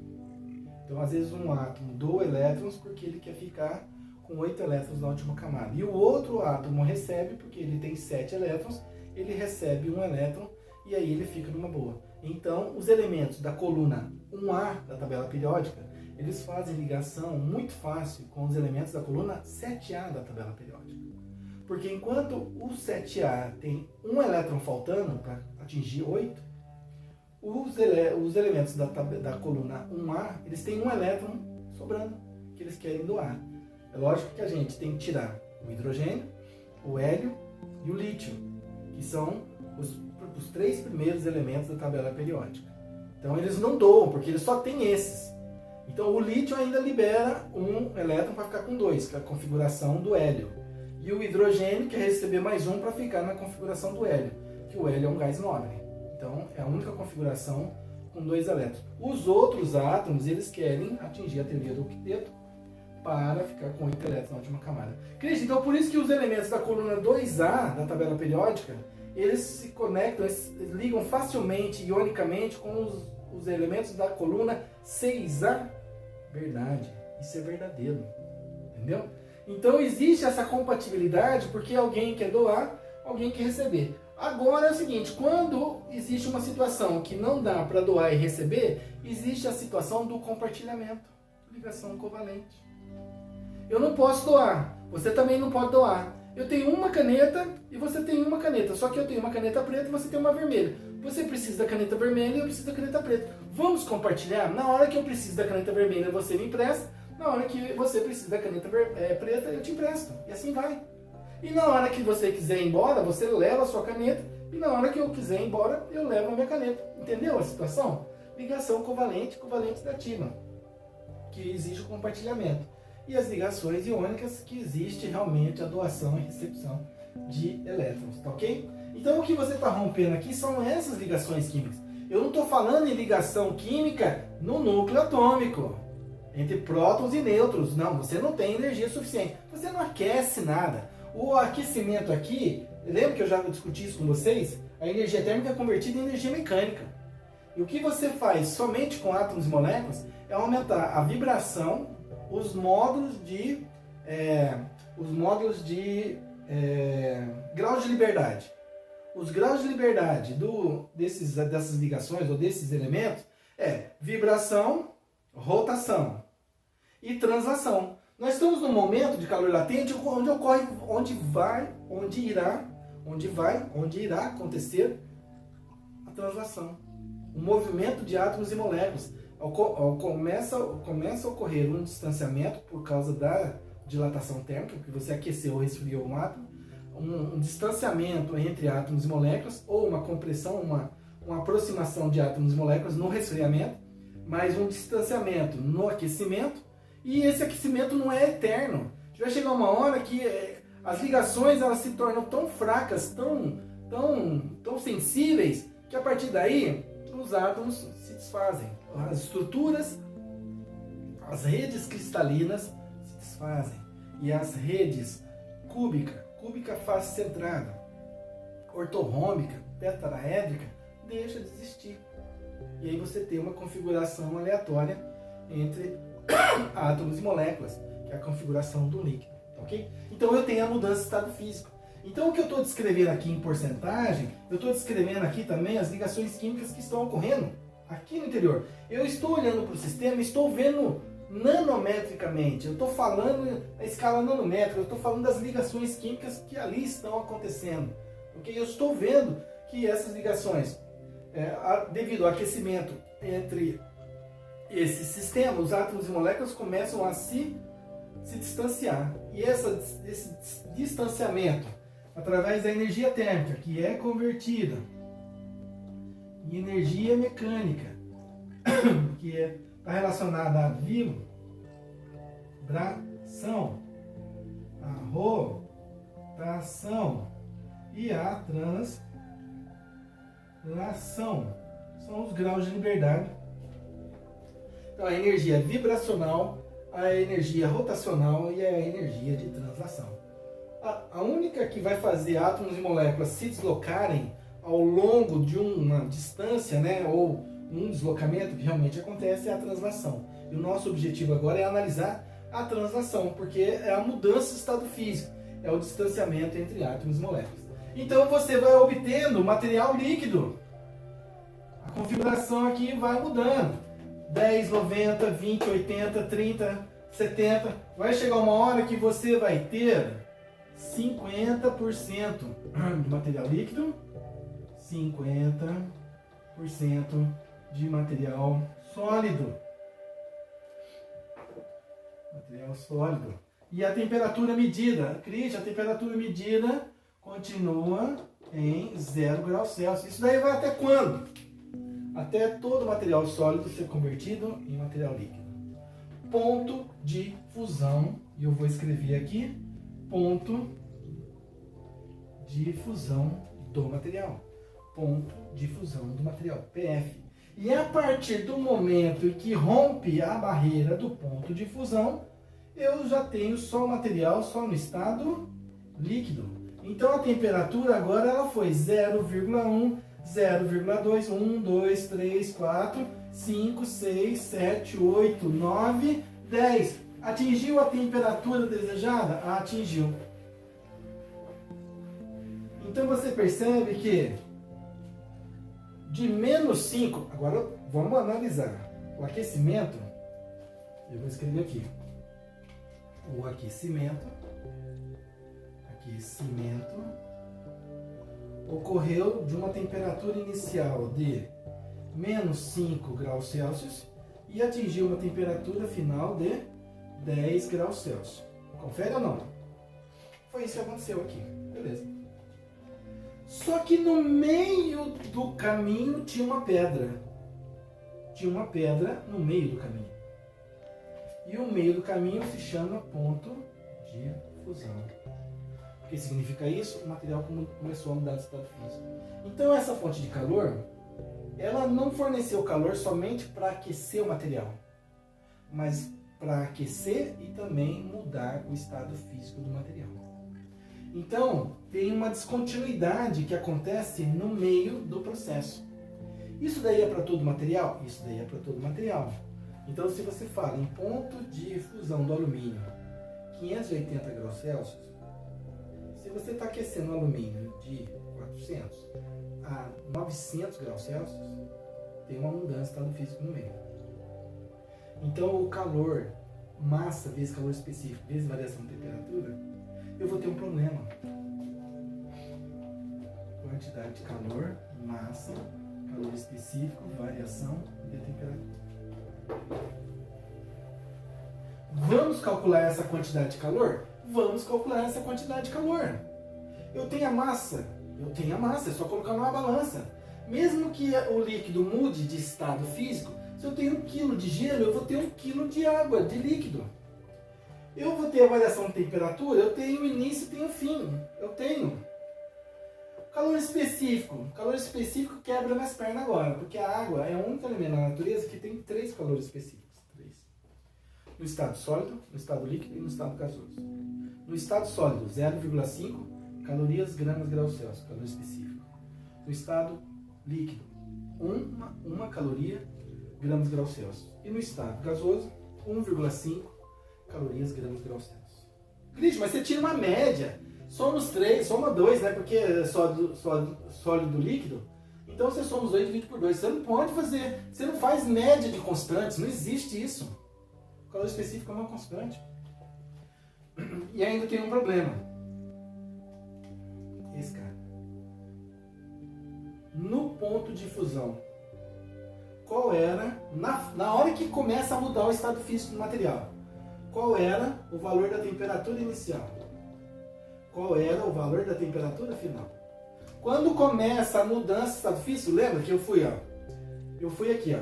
S1: Então, às vezes, um átomo doa elétrons porque ele quer ficar com 8 elétrons na última camada. E o outro átomo recebe, porque ele tem 7 elétrons, ele recebe um elétron e aí ele fica numa boa. Então, os elementos da coluna 1A da tabela periódica, eles fazem ligação muito fácil com os elementos da coluna 7A da tabela periódica. Porque enquanto o 7A tem um elétron faltando para atingir 8, os elementos da coluna 1A, eles têm um elétron sobrando, que eles querem doar. É lógico que a gente tem que tirar o hidrogênio, o hélio e o lítio, que são os 3 primeiros elementos da tabela periódica. Então eles não doam, porque eles só têm esses. Então o lítio ainda libera um elétron para ficar com 2, que é a configuração do hélio. E o hidrogênio quer receber mais um para ficar na configuração do hélio, que o hélio é um gás nobre. Então é a única configuração com 2 elétrons. Os outros átomos, eles querem atingir a teoria do octeto para ficar com 8 elétrons na última camada. Cristian, então por isso que os elementos da coluna 2A da tabela periódica, eles se conectam, eles ligam facilmente, ionicamente, com os elementos da coluna 6A. Verdade, isso é verdadeiro, entendeu? Então existe essa compatibilidade porque alguém quer doar, alguém quer receber. Agora é o seguinte, quando existe uma situação que não dá para doar e receber, existe a situação do compartilhamento, ligação covalente. Eu não posso doar, você também não pode doar. Eu tenho uma caneta e você tem uma caneta, só que eu tenho uma caneta preta e você tem uma vermelha. Você precisa da caneta vermelha e eu preciso da caneta preta. Vamos compartilhar? Na hora que eu preciso da caneta vermelha, você me empresta. Na hora que você precisa da caneta preta, eu te empresto. E assim vai. E na hora que você quiser ir embora, você leva a sua caneta. E na hora que eu quiser ir embora, eu levo a minha caneta. Entendeu a situação? Ligação covalente dativa, que exige o compartilhamento. E as ligações iônicas, que existe realmente a doação e recepção de elétrons, tá ok? Então o que você está rompendo aqui são essas ligações químicas. Eu não estou falando em ligação química no núcleo atômico, entre prótons e nêutrons. Não, você não tem energia suficiente. Você não aquece nada. O aquecimento aqui, lembra que eu já discuti isso com vocês? A energia térmica é convertida em energia mecânica. E o que você faz somente com átomos e moléculas é aumentar a vibração, os módulos de graus de liberdade. Os graus de liberdade dessas ligações ou desses elementos é vibração, rotação e translação. Nós estamos num momento de calor latente onde irá acontecer a translação, o movimento de átomos e moléculas. Começa a ocorrer um distanciamento por causa da dilatação térmica, porque você aqueceu ou resfriou um átomo, um distanciamento entre átomos e moléculas, ou uma compressão, uma aproximação de átomos e moléculas no resfriamento, mais um distanciamento no aquecimento, e esse aquecimento não é eterno. Vai chegar uma hora que as ligações elas se tornam tão fracas, tão sensíveis, que a partir daí os átomos se desfazem. As estruturas, as redes cristalinas se desfazem. E as redes cúbica face centrada, ortorrômbica, tetraédrica, deixa de existir. E aí você tem uma configuração aleatória entre átomos e moléculas, que é a configuração do líquido, ok? Então eu tenho a mudança de estado físico. Então o que eu estou descrevendo aqui em porcentagem, eu estou descrevendo aqui também as ligações químicas que estão ocorrendo aqui no interior. Eu estou olhando para o sistema, estou vendo nanometricamente, eu estou falando a escala nanométrica, eu estou falando das ligações químicas que ali estão acontecendo, ok? Eu estou vendo que essas ligações, devido ao aquecimento entre esse sistema, os átomos e moléculas começam a se distanciar. E esse distanciamento, através da energia térmica, que é convertida em energia mecânica, que está relacionada à vibração, à rotação e à translação. São os graus de liberdade. Então, a energia vibracional, a energia rotacional e a energia de translação. A única que vai fazer átomos e moléculas se deslocarem ao longo de uma distância, né, ou um deslocamento que realmente acontece, é a translação. E o nosso objetivo agora é analisar a translação, porque é a mudança de estado físico, é o distanciamento entre átomos e moléculas. Então você vai obtendo material líquido. A configuração aqui vai mudando. 10, 90, 20, 80, 30, 70. Vai chegar uma hora que você vai ter 50% de material líquido, 50% de material sólido. Material sólido. E a temperatura medida? Cris, a temperatura medida continua em 0 graus Celsius. Isso daí vai até quando? Até todo material sólido ser convertido em material líquido. Ponto de fusão, e eu vou escrever aqui, ponto de fusão do material. Ponto de fusão do material, PF. E a partir do momento em que rompe a barreira do ponto de fusão, eu já tenho só o material só no estado líquido. Então a temperatura agora ela foi 0,1, 0,2, 1, 2, 3, 4, 5, 6, 7, 8, 9, 10. Atingiu a temperatura desejada? Atingiu. Então você percebe que de menos 5, agora vamos analisar. O aquecimento, eu vou escrever aqui. O aquecimento ocorreu de uma temperatura inicial de menos 5 graus Celsius e atingiu uma temperatura final de 10 graus Celsius. Confere ou não? Foi isso que aconteceu aqui. Beleza. Só que no meio do caminho tinha uma pedra. Tinha uma pedra no meio do caminho. E o meio do caminho se chama ponto de fusão. O que significa isso? O material começou a mudar de estado físico. Então essa fonte de calor, ela não forneceu calor somente para aquecer o material, mas para aquecer e também mudar o estado físico do material. Então, tem uma descontinuidade que acontece no meio do processo. Isso daí é para todo material? Isso daí é para todo material. Então, se você fala em ponto de fusão do alumínio, 580 graus Celsius, se você está aquecendo o alumínio de 400 a 900 graus Celsius, tem uma mudança de estado físico no meio. Então, o calor, massa vezes calor específico, vezes variação de temperatura, eu vou ter um problema. Quantidade de calor, massa, calor específico, variação de temperatura. Vamos calcular essa quantidade de calor? Vamos calcular essa quantidade de calor. Eu tenho a massa, é só colocar numa balança. Mesmo que o líquido mude de estado físico, se eu tenho 1 kg de gelo, eu vou ter 1 kg de água, de líquido. Eu vou ter a variação de temperatura, eu tenho início e tenho fim. Eu tenho. Calor específico quebra minhas pernas agora, porque a água é o único elemento na natureza que tem 3 calores específicos. 3. No estado sólido, no estado líquido e no estado gasoso. No estado sólido, 0,5 calorias gramas graus Celsius, calor específico. No estado líquido, 1 caloria gramas graus Celsius. E no estado gasoso, 1,5 calorias gramas graus Celsius. Cris, mas você tira uma média. Somos 3, soma 2, né? Porque é sólido líquido. Então você soma os 8 e divide por 2. Você não pode fazer, você não faz média de constantes, não existe isso. O calor específico é uma constante. E ainda tem um problema. Esse cara. No ponto de fusão, qual era, na hora que começa a mudar o estado físico do material, qual era o valor da temperatura inicial? Qual era o valor da temperatura final? Quando começa a mudança do estado físico, lembra que eu fui aqui,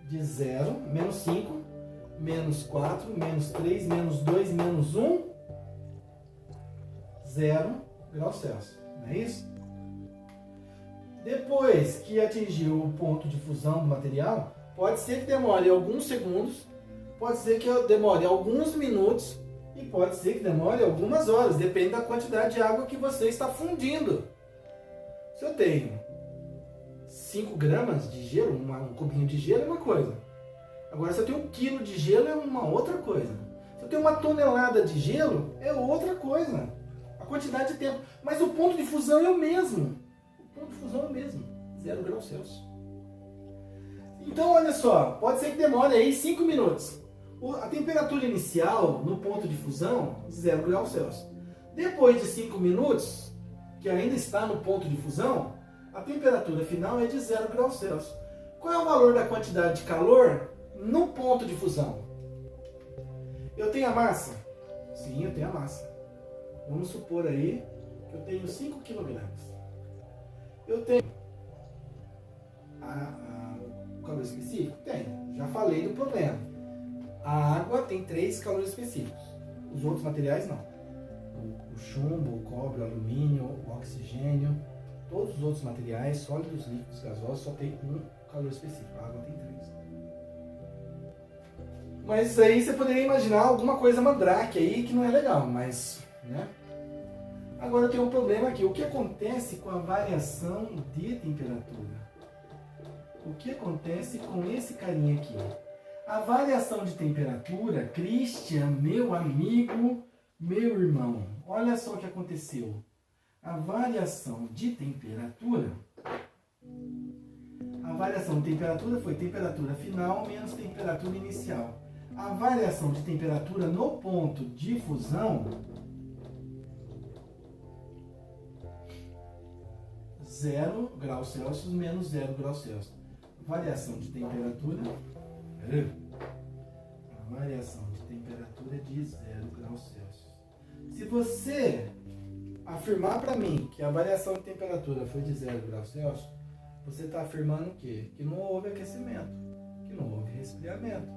S1: de 0, menos 5, menos 4, menos 3, menos 2, menos 1, 0 graus Celsius, não é isso? Depois que atingiu o ponto de fusão do material, pode ser que demore alguns segundos, pode ser que demore alguns minutos e pode ser que demore algumas horas, depende da quantidade de água que você está fundindo. Se eu tenho 5 gramas de gelo, um cubinho de gelo é uma coisa. Agora, se eu tenho 1 quilo de gelo é uma outra coisa. Se eu tenho 1 tonelada de gelo é outra coisa. A quantidade de tempo. Mas o ponto de fusão é o mesmo. O ponto de fusão é o mesmo. 0 graus Celsius. Então, olha só, pode ser que demore aí 5 minutos. A temperatura inicial no ponto de fusão, 0 graus Celsius. Depois de 5 minutos, que ainda está no ponto de fusão, a temperatura final é de 0 graus Celsius. Qual é o valor da quantidade de calor no ponto de fusão? Eu tenho a massa? Sim, eu tenho a massa. Vamos supor aí que eu tenho 5 kg. Eu tenho o calor específico? Tenho. Já falei do problema. A água tem 3 calores específicos. Os outros materiais não. O chumbo, o cobre, o alumínio, o oxigênio, todos os outros materiais, sólidos, líquidos, gasosos, só tem um calor específico. A água tem 3. Mas isso aí você poderia imaginar alguma coisa mandrake aí que não é legal, mas, né? Agora eu tenho um problema aqui. O que acontece com a variação de temperatura? O que acontece com esse carinha aqui? A variação de temperatura, Christian, meu amigo, meu irmão, olha só o que aconteceu. A variação de temperatura foi temperatura final menos temperatura inicial. A variação de temperatura no ponto de fusão, 0 graus Celsius menos 0 graus Celsius. Variação de temperatura, a variação de temperatura é de 0 graus Celsius. Se você afirmar para mim que a variação de temperatura foi de 0 graus Celsius, você está afirmando o quê? Que não houve aquecimento, que não houve resfriamento.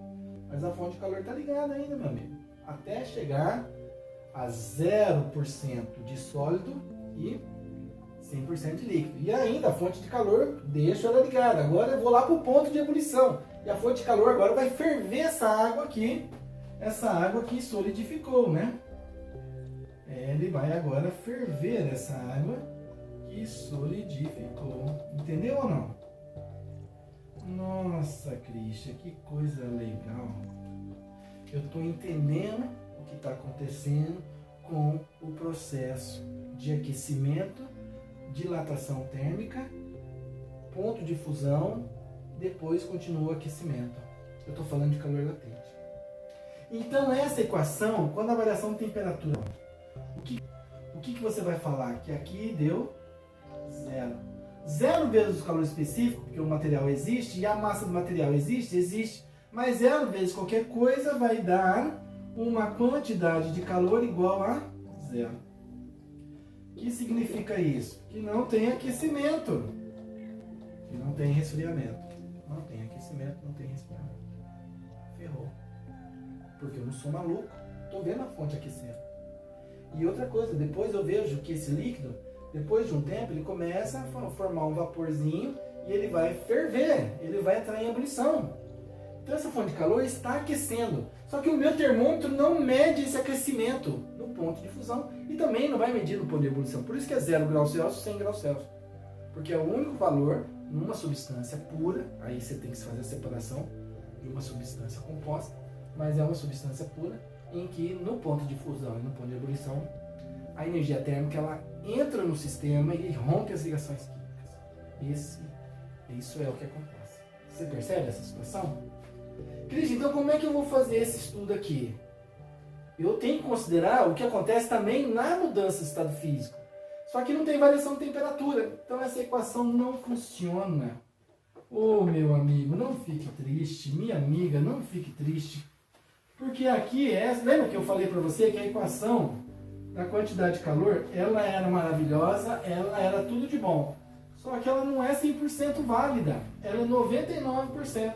S1: Mas a fonte de calor está ligada ainda, meu amigo. Até chegar a 0% de sólido e 100% de líquido. E ainda a fonte de calor, deixa ela ligada. Agora eu vou lá para o ponto de ebulição. E a fonte de calor agora vai ferver essa água aqui solidificou, né? Ele vai agora ferver essa água que solidificou. Entendeu ou não? Nossa, Christian, que coisa legal. Eu estou entendendo o que está acontecendo com o processo de aquecimento, dilatação térmica, ponto de fusão, depois continua o aquecimento. Eu estou falando de calor latente. Então essa equação, quando a variação de temperatura, o que você vai falar? Que aqui deu 0. 0 vezes o calor específico, porque o material existe, e a massa do material existe, mas 0 vezes qualquer coisa vai dar uma quantidade de calor igual a 0. O que significa isso? Que não tem aquecimento, que não tem resfriamento. Não tem aquecimento, não tem resfriamento. Ferrou. Porque eu não sou maluco, estou vendo a fonte aquecendo. E outra coisa, depois eu vejo que esse líquido, depois de um tempo, ele começa a formar um vaporzinho e ele vai ferver, ele vai entrar em ebulição. Então essa fonte de calor está aquecendo. Só que o meu termômetro não mede esse aquecimento no ponto de fusão e também não vai medir no ponto de ebulição. Por isso que é 0 graus Celsius, 100 graus Celsius. Porque é o único valor numa substância pura, aí você tem que fazer a separação de uma substância composta, mas é uma substância pura em que no ponto de fusão e no ponto de ebulição a energia térmica ela entra no sistema e rompe as ligações químicas. Isso é o que acontece. Você percebe essa situação? Cris, então como é que eu vou fazer esse estudo aqui? Eu tenho que considerar o que acontece também na mudança de estado físico. Só que não tem variação de temperatura. Então essa equação não funciona. Ô meu amigo, não fique triste. Minha amiga, não fique triste. Porque aqui, lembra que eu falei para você que a equação da quantidade de calor, ela era maravilhosa, ela era tudo de bom. Só que ela não é 100% válida. Ela é 99%.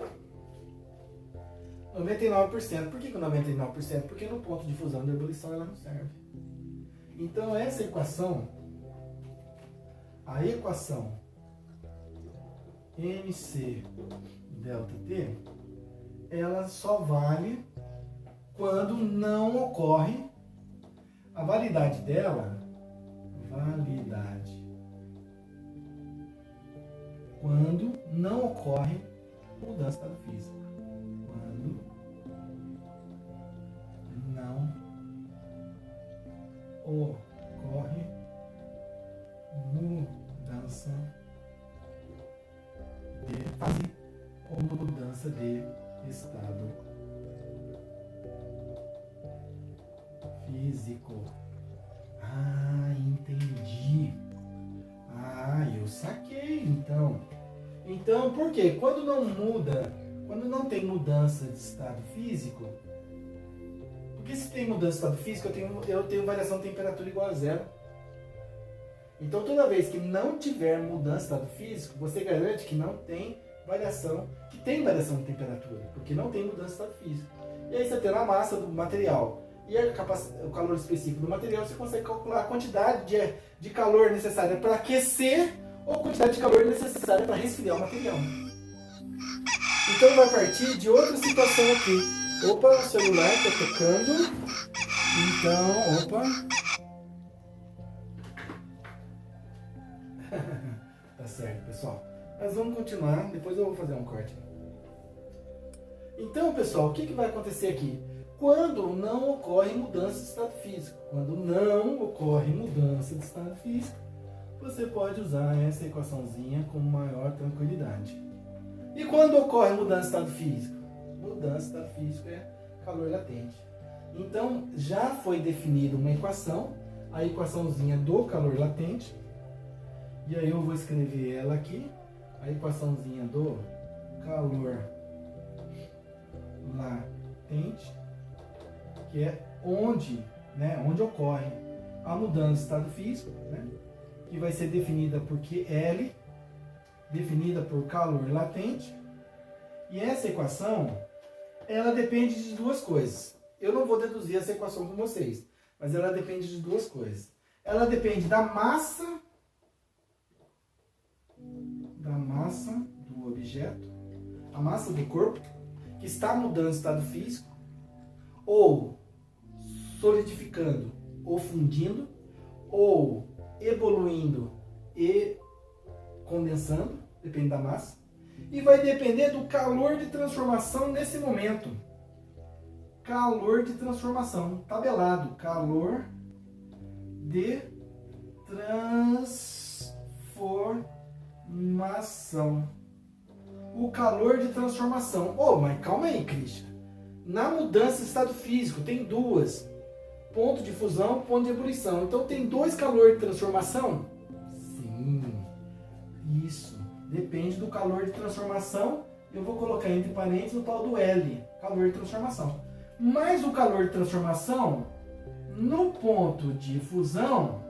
S1: 99%. Por que 99%? Porque no ponto de fusão e de ebulição ela não serve. Então essa equação, a equação MC delta T, ela só vale quando não ocorre a validade dela, quando não ocorre mudança de estado físico. Quando não ocorre mudança de fase ou mudança mudança de estado físico. Ah, entendi. Ah, eu saquei, então. Então, por quê? Quando não tem mudança de estado físico, porque se tem mudança de estado físico, eu tenho variação de temperatura igual a zero. Então, toda vez que não tiver mudança de estado físico, você garante que não tem variação, que tem variação de temperatura, porque não tem mudança de estado físico. E aí você tem a massa do material e o calor específico do material, você consegue calcular a quantidade de calor necessária para aquecer ou a quantidade de calor necessária para resfriar o material. Então vai partir de outra situação aqui. Opa, o celular está tocando. Então, opa. Tá certo, pessoal. Mas vamos continuar, depois eu vou fazer um corte. Então, pessoal, o que vai acontecer aqui? Quando não ocorre mudança de estado físico. Quando não ocorre mudança de estado físico, você pode usar essa equaçãozinha com maior tranquilidade. E quando ocorre mudança de estado físico? Mudança de estado físico é calor latente. Então, já foi definida uma equação, a equaçãozinha do calor latente. E aí eu vou escrever ela aqui, a equaçãozinha do calor latente, que é onde ocorre a mudança de estado físico, né? Que vai ser definida por QL, definida por calor latente. E essa equação, ela depende de duas coisas. Eu não vou deduzir essa equação com vocês, mas ela depende de duas coisas. Ela depende da massa do objeto, a massa do corpo, que está mudando de estado físico, ou solidificando, ou fundindo, ou evoluindo e condensando, depende da massa, e vai depender do calor de transformação nesse momento. Calor de transformação, tabelado, calor de transformação. O calor de transformação. Oh, mas calma aí, Christian. Na mudança de estado físico, tem duas. Ponto de fusão, ponto de ebulição. Então tem dois calor de transformação? Sim. Isso. Depende do calor de transformação. Eu vou colocar entre parênteses o tal do L. Calor de transformação. Mas o calor de transformação, no ponto de fusão,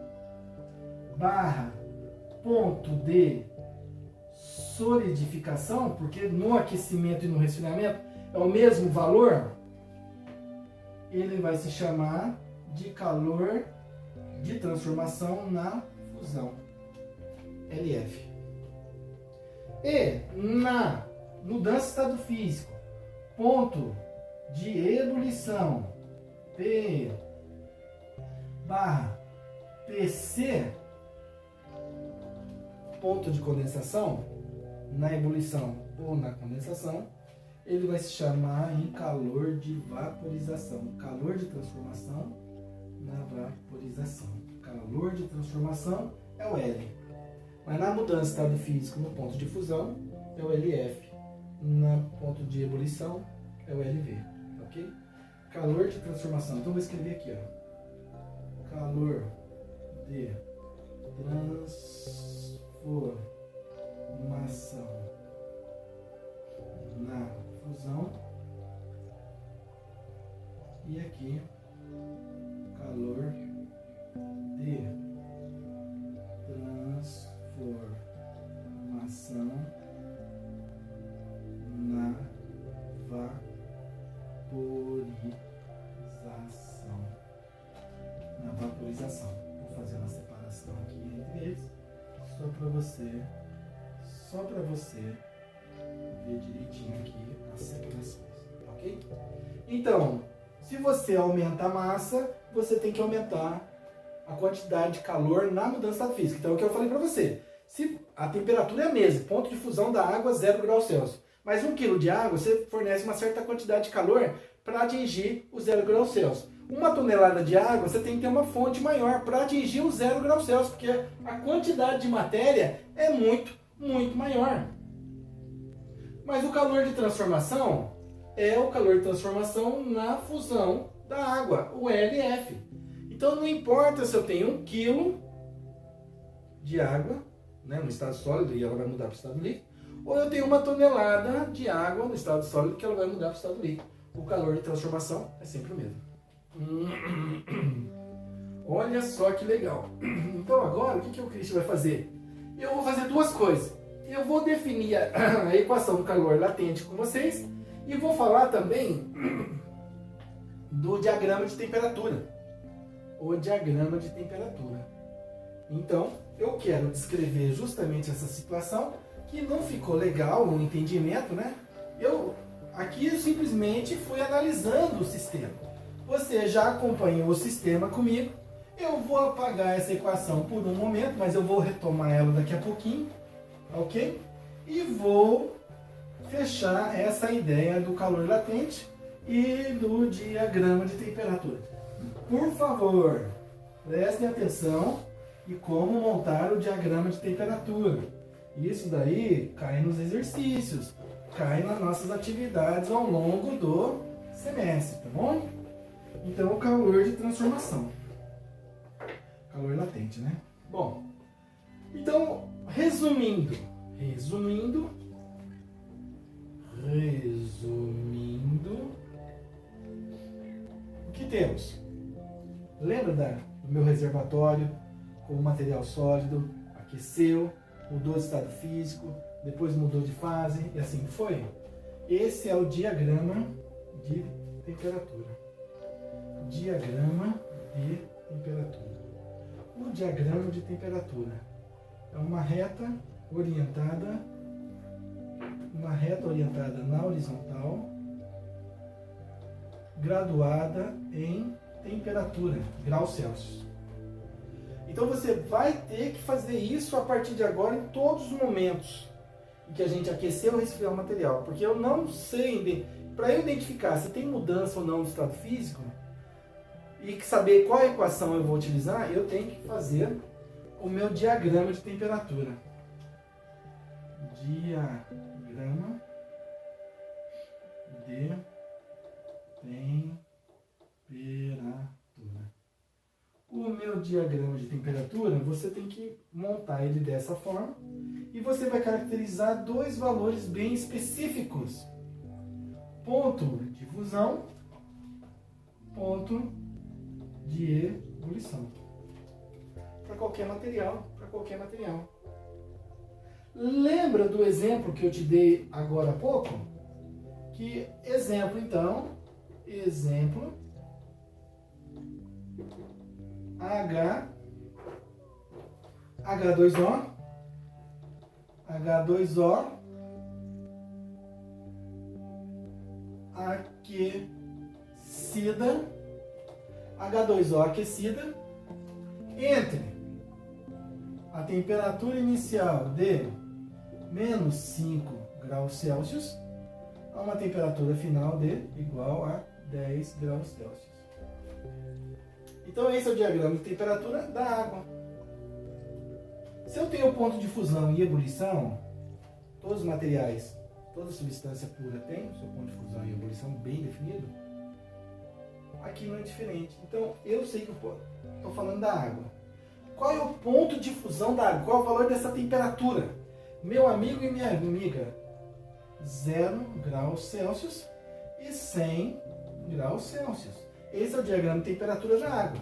S1: barra ponto de solidificação, porque no aquecimento e no resfriamento é o mesmo valor, ele vai se chamar de calor de transformação na fusão, LF. E na mudança de estado físico, ponto de ebulição, P barra PC, ponto de condensação, na ebulição ou na condensação, ele vai se chamar em calor de vaporização. Calor de transformação na vaporização. Calor de transformação é o L. Mas na mudança de estado físico no ponto de fusão é o LF. No ponto de ebulição é o LV. Ok? Calor de transformação. Então vou escrever aqui, ó. Calor de transformação na fusão. E aqui, calor de transformação na vaporização. Na vaporização. Vou fazer uma separação aqui entre eles, só para você ver direitinho aqui as separações, ok? Então, se você aumenta a massa, você tem que aumentar a quantidade de calor na mudança de estado físico. Então, é o que eu falei para você. Se a temperatura é a mesma, ponto de fusão da água 0 graus Celsius, mas 1 kg de água, você fornece uma certa quantidade de calor para atingir o 0 graus Celsius. 1 tonelada de água, você tem que ter uma fonte maior para atingir o 0 graus Celsius, porque a quantidade de matéria é muito, muito maior. Mas o calor de transformação é o calor de transformação na fusão da água, o LF. Então não importa se eu tenho 1 kg de água, né, no estado sólido e ela vai mudar para o estado líquido, ou eu tenho 1 tonelada de água no estado sólido que ela vai mudar para o estado líquido. O calor de transformação é sempre o mesmo. Olha só que legal. Então agora o que o Christian vai fazer? Eu vou fazer 2 coisas. Eu vou definir a equação do calor latente com vocês e vou falar também do diagrama de temperatura. O diagrama de temperatura. Então, eu quero descrever justamente essa situação que não ficou legal no entendimento, né? Aqui eu simplesmente fui analisando o sistema. Você já acompanhou o sistema comigo. Eu vou apagar essa equação por um momento, mas eu vou retomar ela daqui a pouquinho. Ok? E vou fechar essa ideia do calor latente e do diagrama de temperatura. Por favor, prestem atenção em como montar o diagrama de temperatura. Isso daí cai nos exercícios, cai nas nossas atividades ao longo do semestre, tá bom? Então, o calor de transformação. Calor latente, né? Bom, então, resumindo, o que temos? Lembra do meu reservatório com o material sólido, aqueceu, mudou de estado físico, depois mudou de fase e assim foi? Esse é o diagrama de temperatura. Diagrama de temperatura. O diagrama de temperatura é uma reta orientada na horizontal, graduada em temperatura, graus Celsius. Então você vai ter que fazer isso a partir de agora em todos os momentos em que a gente aqueceu ou resfriar o material, porque eu não sei, para eu identificar se tem mudança ou não no estado físico e saber qual equação eu vou utilizar, eu tenho que fazer o meu diagrama de temperatura. Diagrama de temperatura. O meu diagrama de temperatura, você tem que montar ele dessa forma e você vai caracterizar 2 valores bem específicos. Ponto de fusão, ponto de ebulição. Para qualquer material, Lembra do exemplo que eu te dei agora há pouco? Que exemplo, então, H2O, H2O aquecida, entre a temperatura inicial de menos 5 graus Celsius a uma temperatura final de igual a 10 graus Celsius. Então esse é o diagrama de temperatura da água. Se eu tenho ponto de fusão e ebulição, todos os materiais, toda substância pura tem o seu ponto de fusão e ebulição bem definido, aqui não é diferente. Então eu sei que eu estou falando da água. Qual é o ponto de fusão da água? Qual é o valor dessa temperatura? Meu amigo e minha amiga, 0 graus Celsius e 100 graus Celsius. Esse é o diagrama de temperatura da água.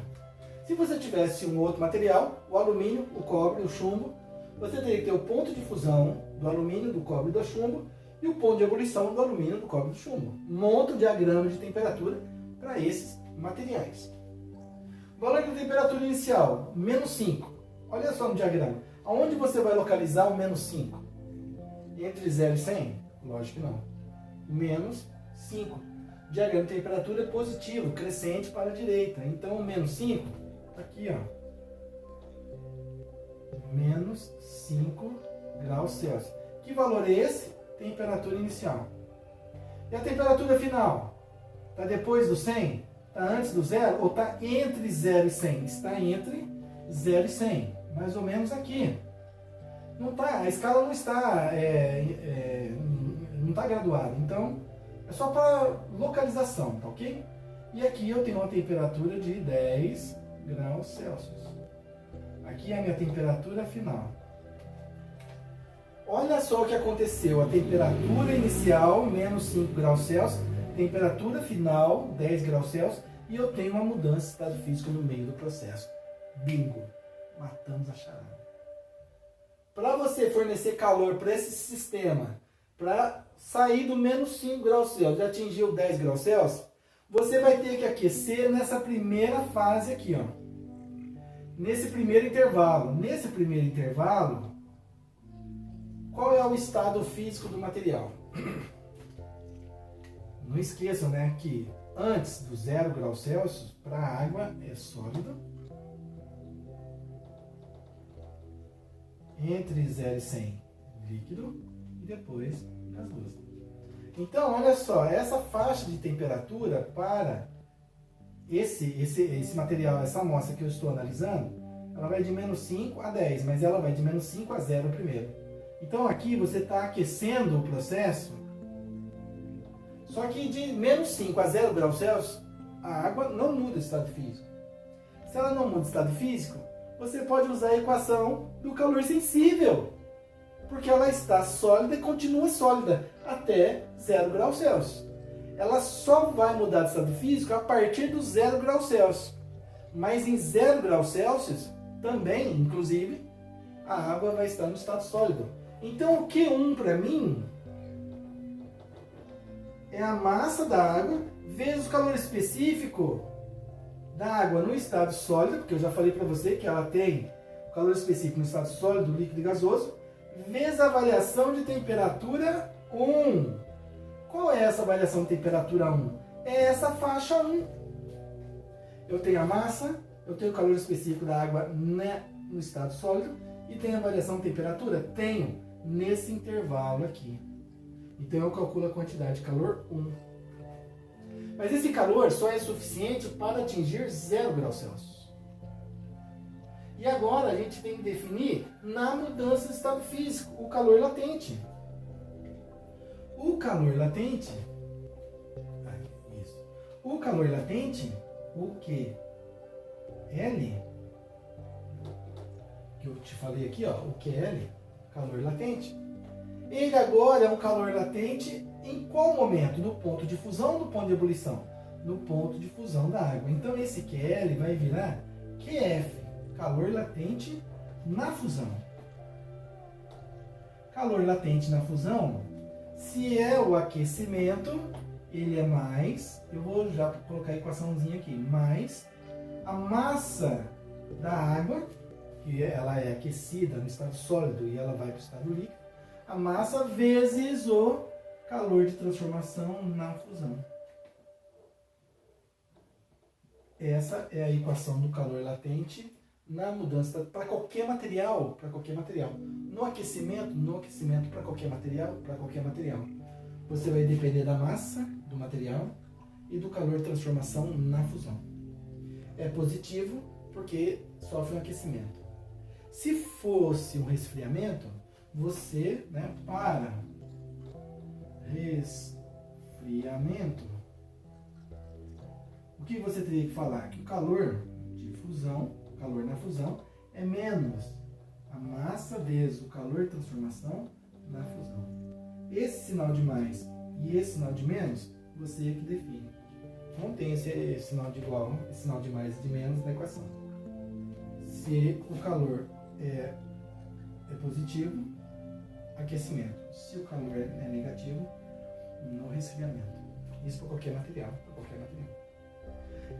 S1: Se você tivesse um outro material, o alumínio, o cobre, o chumbo, você teria que ter o ponto de fusão do alumínio, do cobre e do chumbo e o ponto de ebulição do alumínio, do cobre e do chumbo. Monta o diagrama de temperatura para esses materiais. Valor da temperatura inicial, menos 5. Olha só no diagrama. Aonde você vai localizar o menos 5? Entre 0 e 100? Lógico que não. Menos 5. Diagrama de temperatura é positivo, crescente para a direita. Então, o menos 5, aqui, ó. Menos 5 graus Celsius. Que valor é esse? Temperatura inicial. E a temperatura final? Está depois do 100? Está antes do 0 ou está entre 0 e 100? Está entre 0 e 100, mais ou menos aqui. Não tá, a escala não está em está graduado. Então, é só para localização, tá ok? E aqui eu tenho uma temperatura de 10 graus Celsius. Aqui é a minha temperatura final. Olha só o que aconteceu. A temperatura inicial, menos 5 graus Celsius. Temperatura final, 10 graus Celsius. E eu tenho uma mudança de estado físico no meio do processo. Bingo! Matamos a charada. Para você fornecer calor para esse sistema, para sair do menos 5 graus Celsius e atingir o 10 graus Celsius, você vai ter que aquecer nessa primeira fase aqui, ó. Nesse primeiro intervalo. Nesse primeiro intervalo, qual é o estado físico do material? Não esqueçam, né, que antes do 0 graus Celsius, para a água é sólido. Entre 0 e 100, líquido. E depois gasoso. Então, olha só, essa faixa de temperatura para esse material, essa amostra que eu estou analisando, ela vai de menos 5 a 10, mas ela vai de menos 5 a 0 primeiro. Então aqui você está aquecendo o processo, só que de menos 5 a 0 graus Celsius, a água não muda o estado físico. Se ela não muda o estado físico, você pode usar a equação do calor sensível, porque ela está sólida e continua sólida até 0 graus Celsius. Ela só vai mudar de estado físico a partir do 0 graus Celsius. Mas em 0 graus Celsius, também, inclusive, a água vai estar no estado sólido. Então o Q1 para mim é a massa da água vezes o calor específico da água no estado sólido, porque eu já falei para você que ela tem o calor específico no estado sólido, líquido e gasoso, vezes a variação de temperatura 1. Qual é essa variação de temperatura 1? É essa faixa 1. Eu tenho a massa, eu tenho o calor específico da água no estado sólido e tenho a variação de temperatura? Tenho, nesse intervalo aqui. Então eu calculo a quantidade de calor 1. Mas esse calor só é suficiente para atingir 0 graus Celsius. E agora a gente tem que definir na mudança de estado físico o calor latente. O calor latente, o calor latente, o QL, que eu te falei aqui, ó, o QL, calor latente. Ele agora é um calor latente em qual momento? No ponto de fusão ou no ponto de ebulição? No ponto de fusão da água. Então esse QL vai virar QF, calor latente na fusão. Calor latente na fusão, se é o aquecimento, ele é mais, eu vou já colocar a equaçãozinha aqui, mais a massa da água, que ela é aquecida no estado sólido e ela vai para o estado líquido, a massa vezes o calor de transformação na fusão. Essa é a equação do calor latente na mudança para qualquer material, No aquecimento para qualquer material. Você vai depender da massa do material e do calor de transformação na fusão. É positivo porque sofre um aquecimento. Se fosse um resfriamento, você, para resfriamento, o que você teria que falar? Que o calor de fusão, o calor na fusão, é menos a massa vezes o calor de transformação na fusão. Esse sinal de mais e esse sinal de menos, você é que define. Não tem esse sinal de igual, esse sinal de mais e de menos na equação. Se o calor é positivo, aquecimento. Se o calor é negativo, no resfriamento. Isso para qualquer material,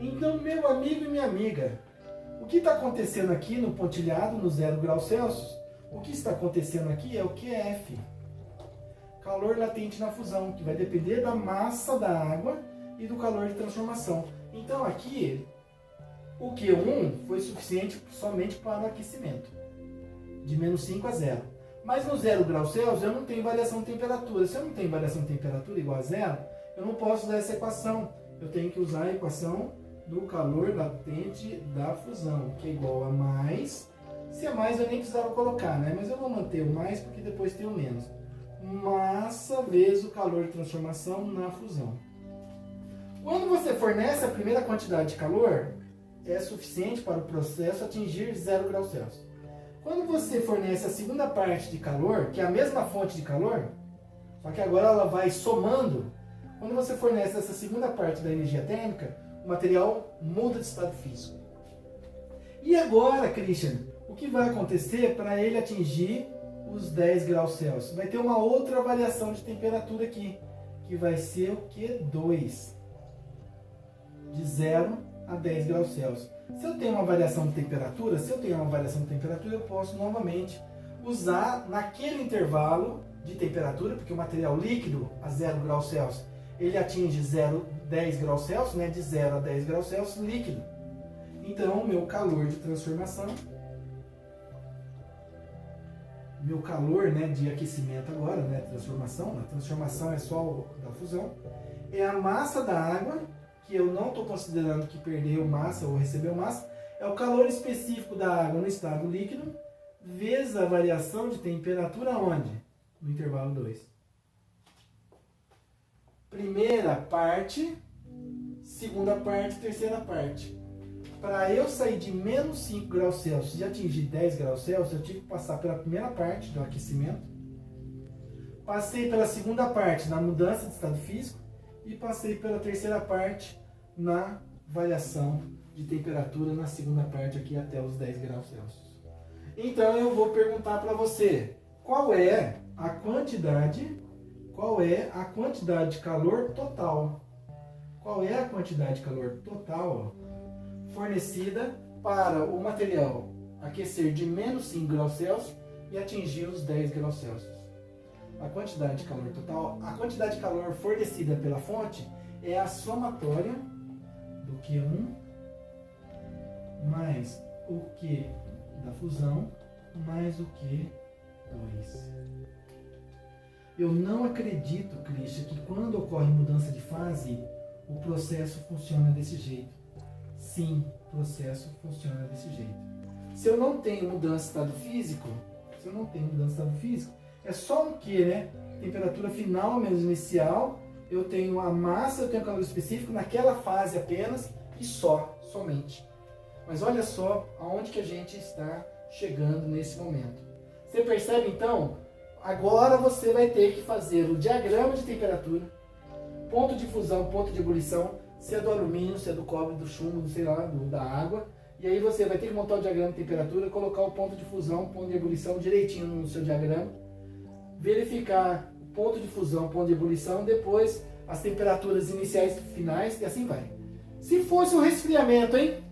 S1: Então, meu amigo e minha amiga, o que está acontecendo aqui no pontilhado, no 0 graus Celsius? O que está acontecendo aqui é o QF, calor latente na fusão, que vai depender da massa da água e do calor de transformação. Então aqui, o Q1 foi suficiente somente para o aquecimento, de menos 5 a 0. Mas no 0 graus Celsius eu não tenho variação de temperatura. Se eu não tenho variação de temperatura igual a 0, eu não posso usar essa equação. Eu tenho que usar a equação do calor latente da fusão, que é igual a mais. Se é mais eu nem precisava colocar, Mas eu vou manter o mais porque depois tem o menos. massa vezes o calor de transformação na fusão. Quando você fornece a primeira quantidade de calor, é suficiente para o processo atingir 0 graus Celsius. Quando você fornece a segunda parte de calor, que é a mesma fonte de calor, só que agora ela vai somando, quando você fornece essa segunda parte da energia térmica, o material muda de estado físico. E agora, Christian, o que vai acontecer para ele atingir os 10 graus Celsius? Vai ter uma outra variação de temperatura aqui, que vai ser o que? 2. De 0 a 10 graus Celsius. Se eu tenho uma variação de temperatura, eu posso novamente usar naquele intervalo de temperatura, porque o material líquido a 0 graus Celsius, ele atinge 10 graus Celsius, né? De 0 a 10 graus Celsius líquido. Então, o meu calor de transformação, meu calor, né, de aquecimento agora, né, transformação, a transformação é só da fusão, é a massa da água, que eu não estou considerando que perdeu massa ou recebeu massa, é o calor específico da água no estado líquido, vezes a variação de temperatura onde? No intervalo 2. Primeira parte, segunda parte, terceira parte. Para eu sair de menos 5 graus Celsius e atingir 10 graus Celsius, eu tive que passar pela primeira parte do aquecimento, passei pela segunda parte na mudança de estado físico e passei pela terceira parte na variação de temperatura na segunda parte aqui até os 10 graus Celsius. Então eu vou perguntar para você, qual é a quantidade de calor total? Qual é a quantidade de calor total fornecida para o material aquecer de menos 5 graus Celsius e atingir os 10 graus Celsius? A quantidade de calor total, a quantidade de calor fornecida pela fonte é a somatória do Q1 mais o Q da fusão mais o Q2. Eu não acredito, Christian, que quando ocorre mudança de fase, o processo funciona desse jeito. Sim, o processo funciona desse jeito. Se eu não tenho mudança de estado físico, é só um Q, né? Temperatura final menos inicial, eu tenho a massa, eu tenho o calor específico naquela fase apenas e somente. Mas olha só aonde que a gente está chegando nesse momento. Você percebe então? Agora você vai ter que fazer o diagrama de temperatura, ponto de fusão, ponto de ebulição, se é do alumínio, se é do cobre, do chumbo, sei lá, da água. E aí você vai ter que montar o diagrama de temperatura, colocar o ponto de fusão, ponto de ebulição direitinho no seu diagrama, verificar o ponto de fusão, ponto de ebulição, depois as temperaturas iniciais e finais, e assim vai. Se fosse um resfriamento, hein?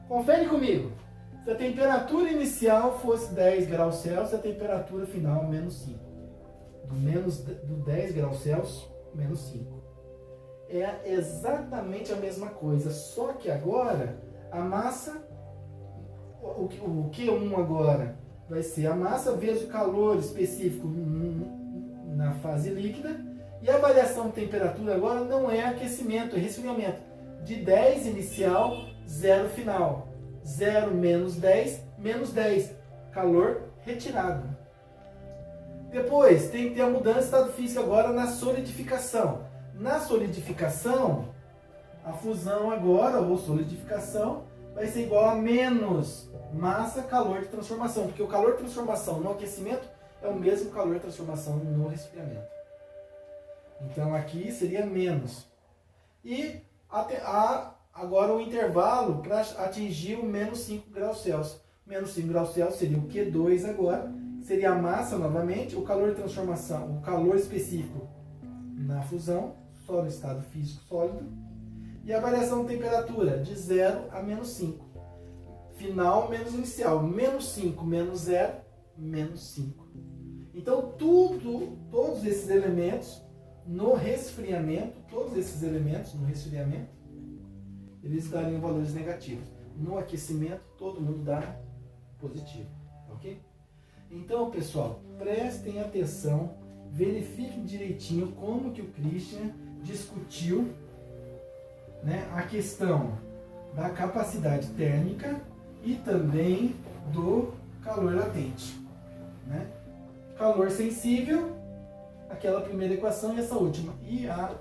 S1: Confere comigo. Se a temperatura inicial fosse 10 graus Celsius, a temperatura final menos 5. Do 10 graus Celsius, menos 5. É exatamente a mesma coisa, só que agora a massa, o Q1 agora vai ser a massa vezes o calor específico na fase líquida, e a variação de temperatura agora não é aquecimento, é resfriamento. De 10 inicial, 0 final. 0 menos 10, menos 10. Calor retirado. Depois, tem que ter a mudança de estado físico agora na solidificação. Na solidificação, a fusão agora, ou solidificação, vai ser igual a menos massa, calor de transformação. Porque o calor de transformação no aquecimento é o mesmo calor de transformação no resfriamento. Então aqui seria menos. E agora o intervalo para atingir o menos 5 graus Celsius. Menos 5 graus Celsius seria o Q2 agora. Seria a massa novamente, o calor de transformação, o calor específico na fusão, só no estado físico sólido. E a variação de temperatura de 0 a menos 5. Final menos inicial. Menos 5 menos 0, menos 5. Então todos esses elementos no resfriamento, eles dariam valores negativos. No aquecimento, todo mundo dá positivo. Ok? Então, pessoal, prestem atenção, verifiquem direitinho como que o Christian discutiu, né, a questão da capacidade térmica e também do calor latente. Né? calor sensível, aquela primeira equação e essa última. E a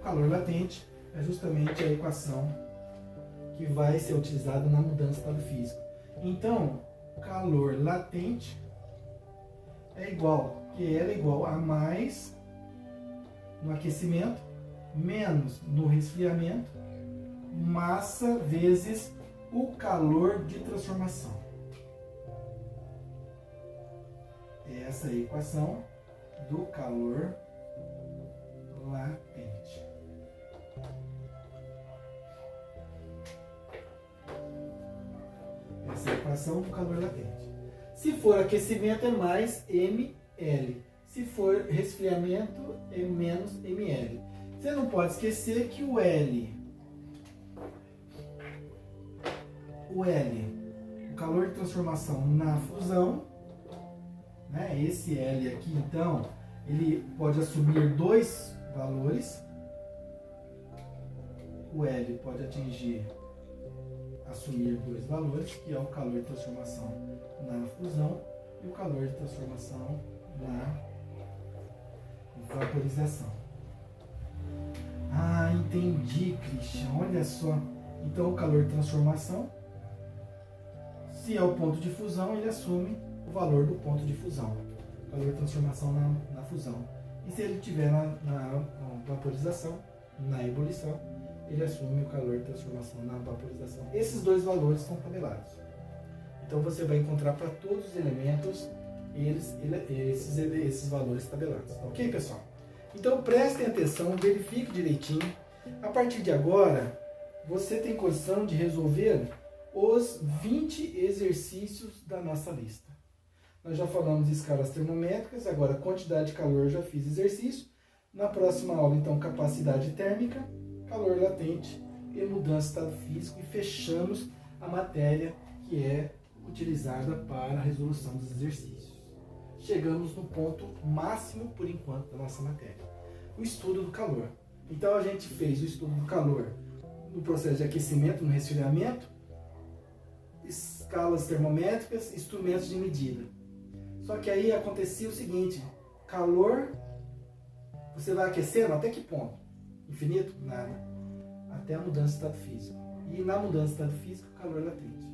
S1: calor latente é justamente a equação que vai ser utilizada na mudança do estado físico. Então, calor latente é igual, Q é igual a mais no aquecimento, menos no resfriamento, massa vezes o calor de transformação. Essa é a equação do calor latente. Essa é a equação do calor latente. Se for aquecimento é mais mL. Se for resfriamento é menos mL. Você não pode esquecer que o L, o calor de transformação na fusão, né? Esse L aqui, então, ele pode assumir dois valores. O L pode assumir dois valores, que é o calor de transformação na fusão e o calor de transformação na vaporização. Ah, entendi, Christian. Olha só. Então, o calor de transformação, se é o ponto de fusão, ele assume o valor do ponto de fusão. Calor de transformação na fusão. E se ele estiver na vaporização, na ebulição, ele assume o calor de transformação na vaporização. Esses dois valores estão tabelados. Então, você vai encontrar para todos os elementos esses valores tabelados. Ok, pessoal? Então, prestem atenção, verifique direitinho. A partir de agora, você tem condição de resolver os 20 exercícios da nossa lista. Nós já falamos de escalas termométricas, agora quantidade de calor, já fiz exercício. Na próxima aula, então, capacidade térmica, calor latente e mudança de estado físico. E fechamos a matéria que é utilizada para a resolução dos exercícios. Chegamos no ponto máximo, por enquanto, da nossa matéria. O estudo do calor. Então, a gente fez o estudo do calor no processo de aquecimento, no resfriamento, escalas termométricas, instrumentos de medida. Só que aí acontecia o seguinte, calor, você vai aquecendo até que ponto? Infinito? Nada. Até a mudança de estado físico. E na mudança de estado físico, calor latente.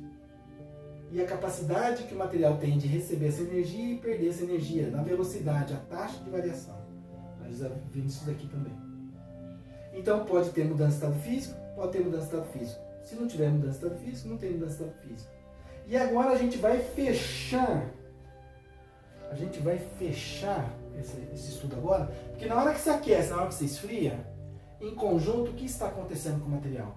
S1: E a capacidade que o material tem de receber essa energia e perder essa energia, na velocidade, a taxa de variação. Nós já vimos isso daqui também. Então pode ter mudança de estado físico, pode ter mudança de estado físico. Se não tiver mudança de estado físico, não tem mudança de estado físico. E agora a gente vai fechar esse estudo agora, porque na hora que você aquece, na hora que você esfria, em conjunto, o que está acontecendo com o material?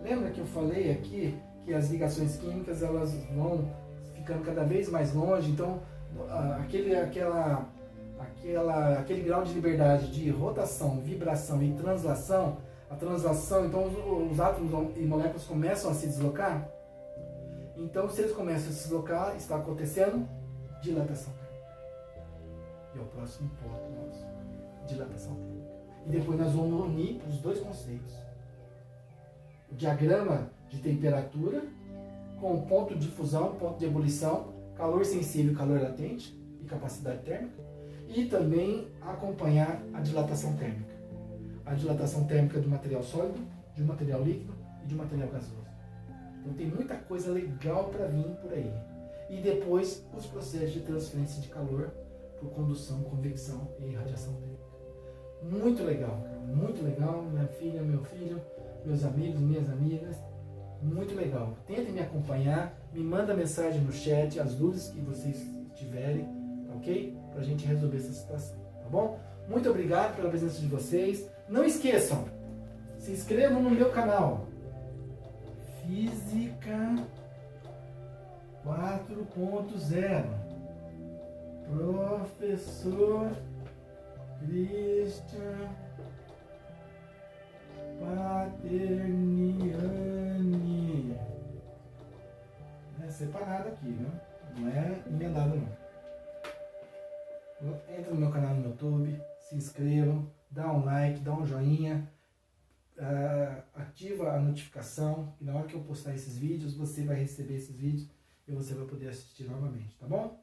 S1: Lembra que eu falei aqui que as ligações químicas elas vão ficando cada vez mais longe, então aquele grau de liberdade de rotação, vibração e translação, a translação, então os átomos e moléculas começam a se deslocar. Então, se eles começam a se deslocar, está acontecendo dilatação térmica. E é o próximo ponto nosso, dilatação térmica. E depois nós vamos unir os dois conceitos. O diagrama de temperatura com o ponto de fusão, ponto de ebulição, calor sensível, calor latente e capacidade térmica. E também acompanhar a dilatação térmica. A dilatação térmica do material sólido, de um material líquido e de um material gasoso. Então tem muita coisa legal para vir por aí. E depois os processos de transferência de calor por condução, convecção e radiação térmica. Muito legal, cara. Muito legal. Minha filha, meu filho, meus amigos, minhas amigas. Muito legal. Tentem me acompanhar. Me manda mensagem no chat, as dúvidas que vocês tiverem, tá ok? Pra gente resolver essa situação, tá bom? Muito obrigado pela presença de vocês. Não esqueçam, se inscrevam no meu canal. Física 4.0. Professor Christian Paterniani. É separado aqui, né? Não é emendado não. Entra no meu canal no YouTube, se inscrevam, dá um like, dá um joinha, ativa a notificação, e na hora que eu postar esses vídeos, você vai receber esses vídeos e você vai poder assistir novamente, tá bom?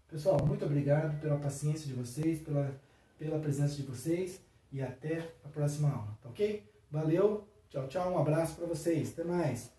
S1: Pessoal, muito obrigado pela paciência de vocês, pela presença de vocês e até a próxima aula, tá ok? Valeu, tchau, tchau, um abraço para vocês, até mais!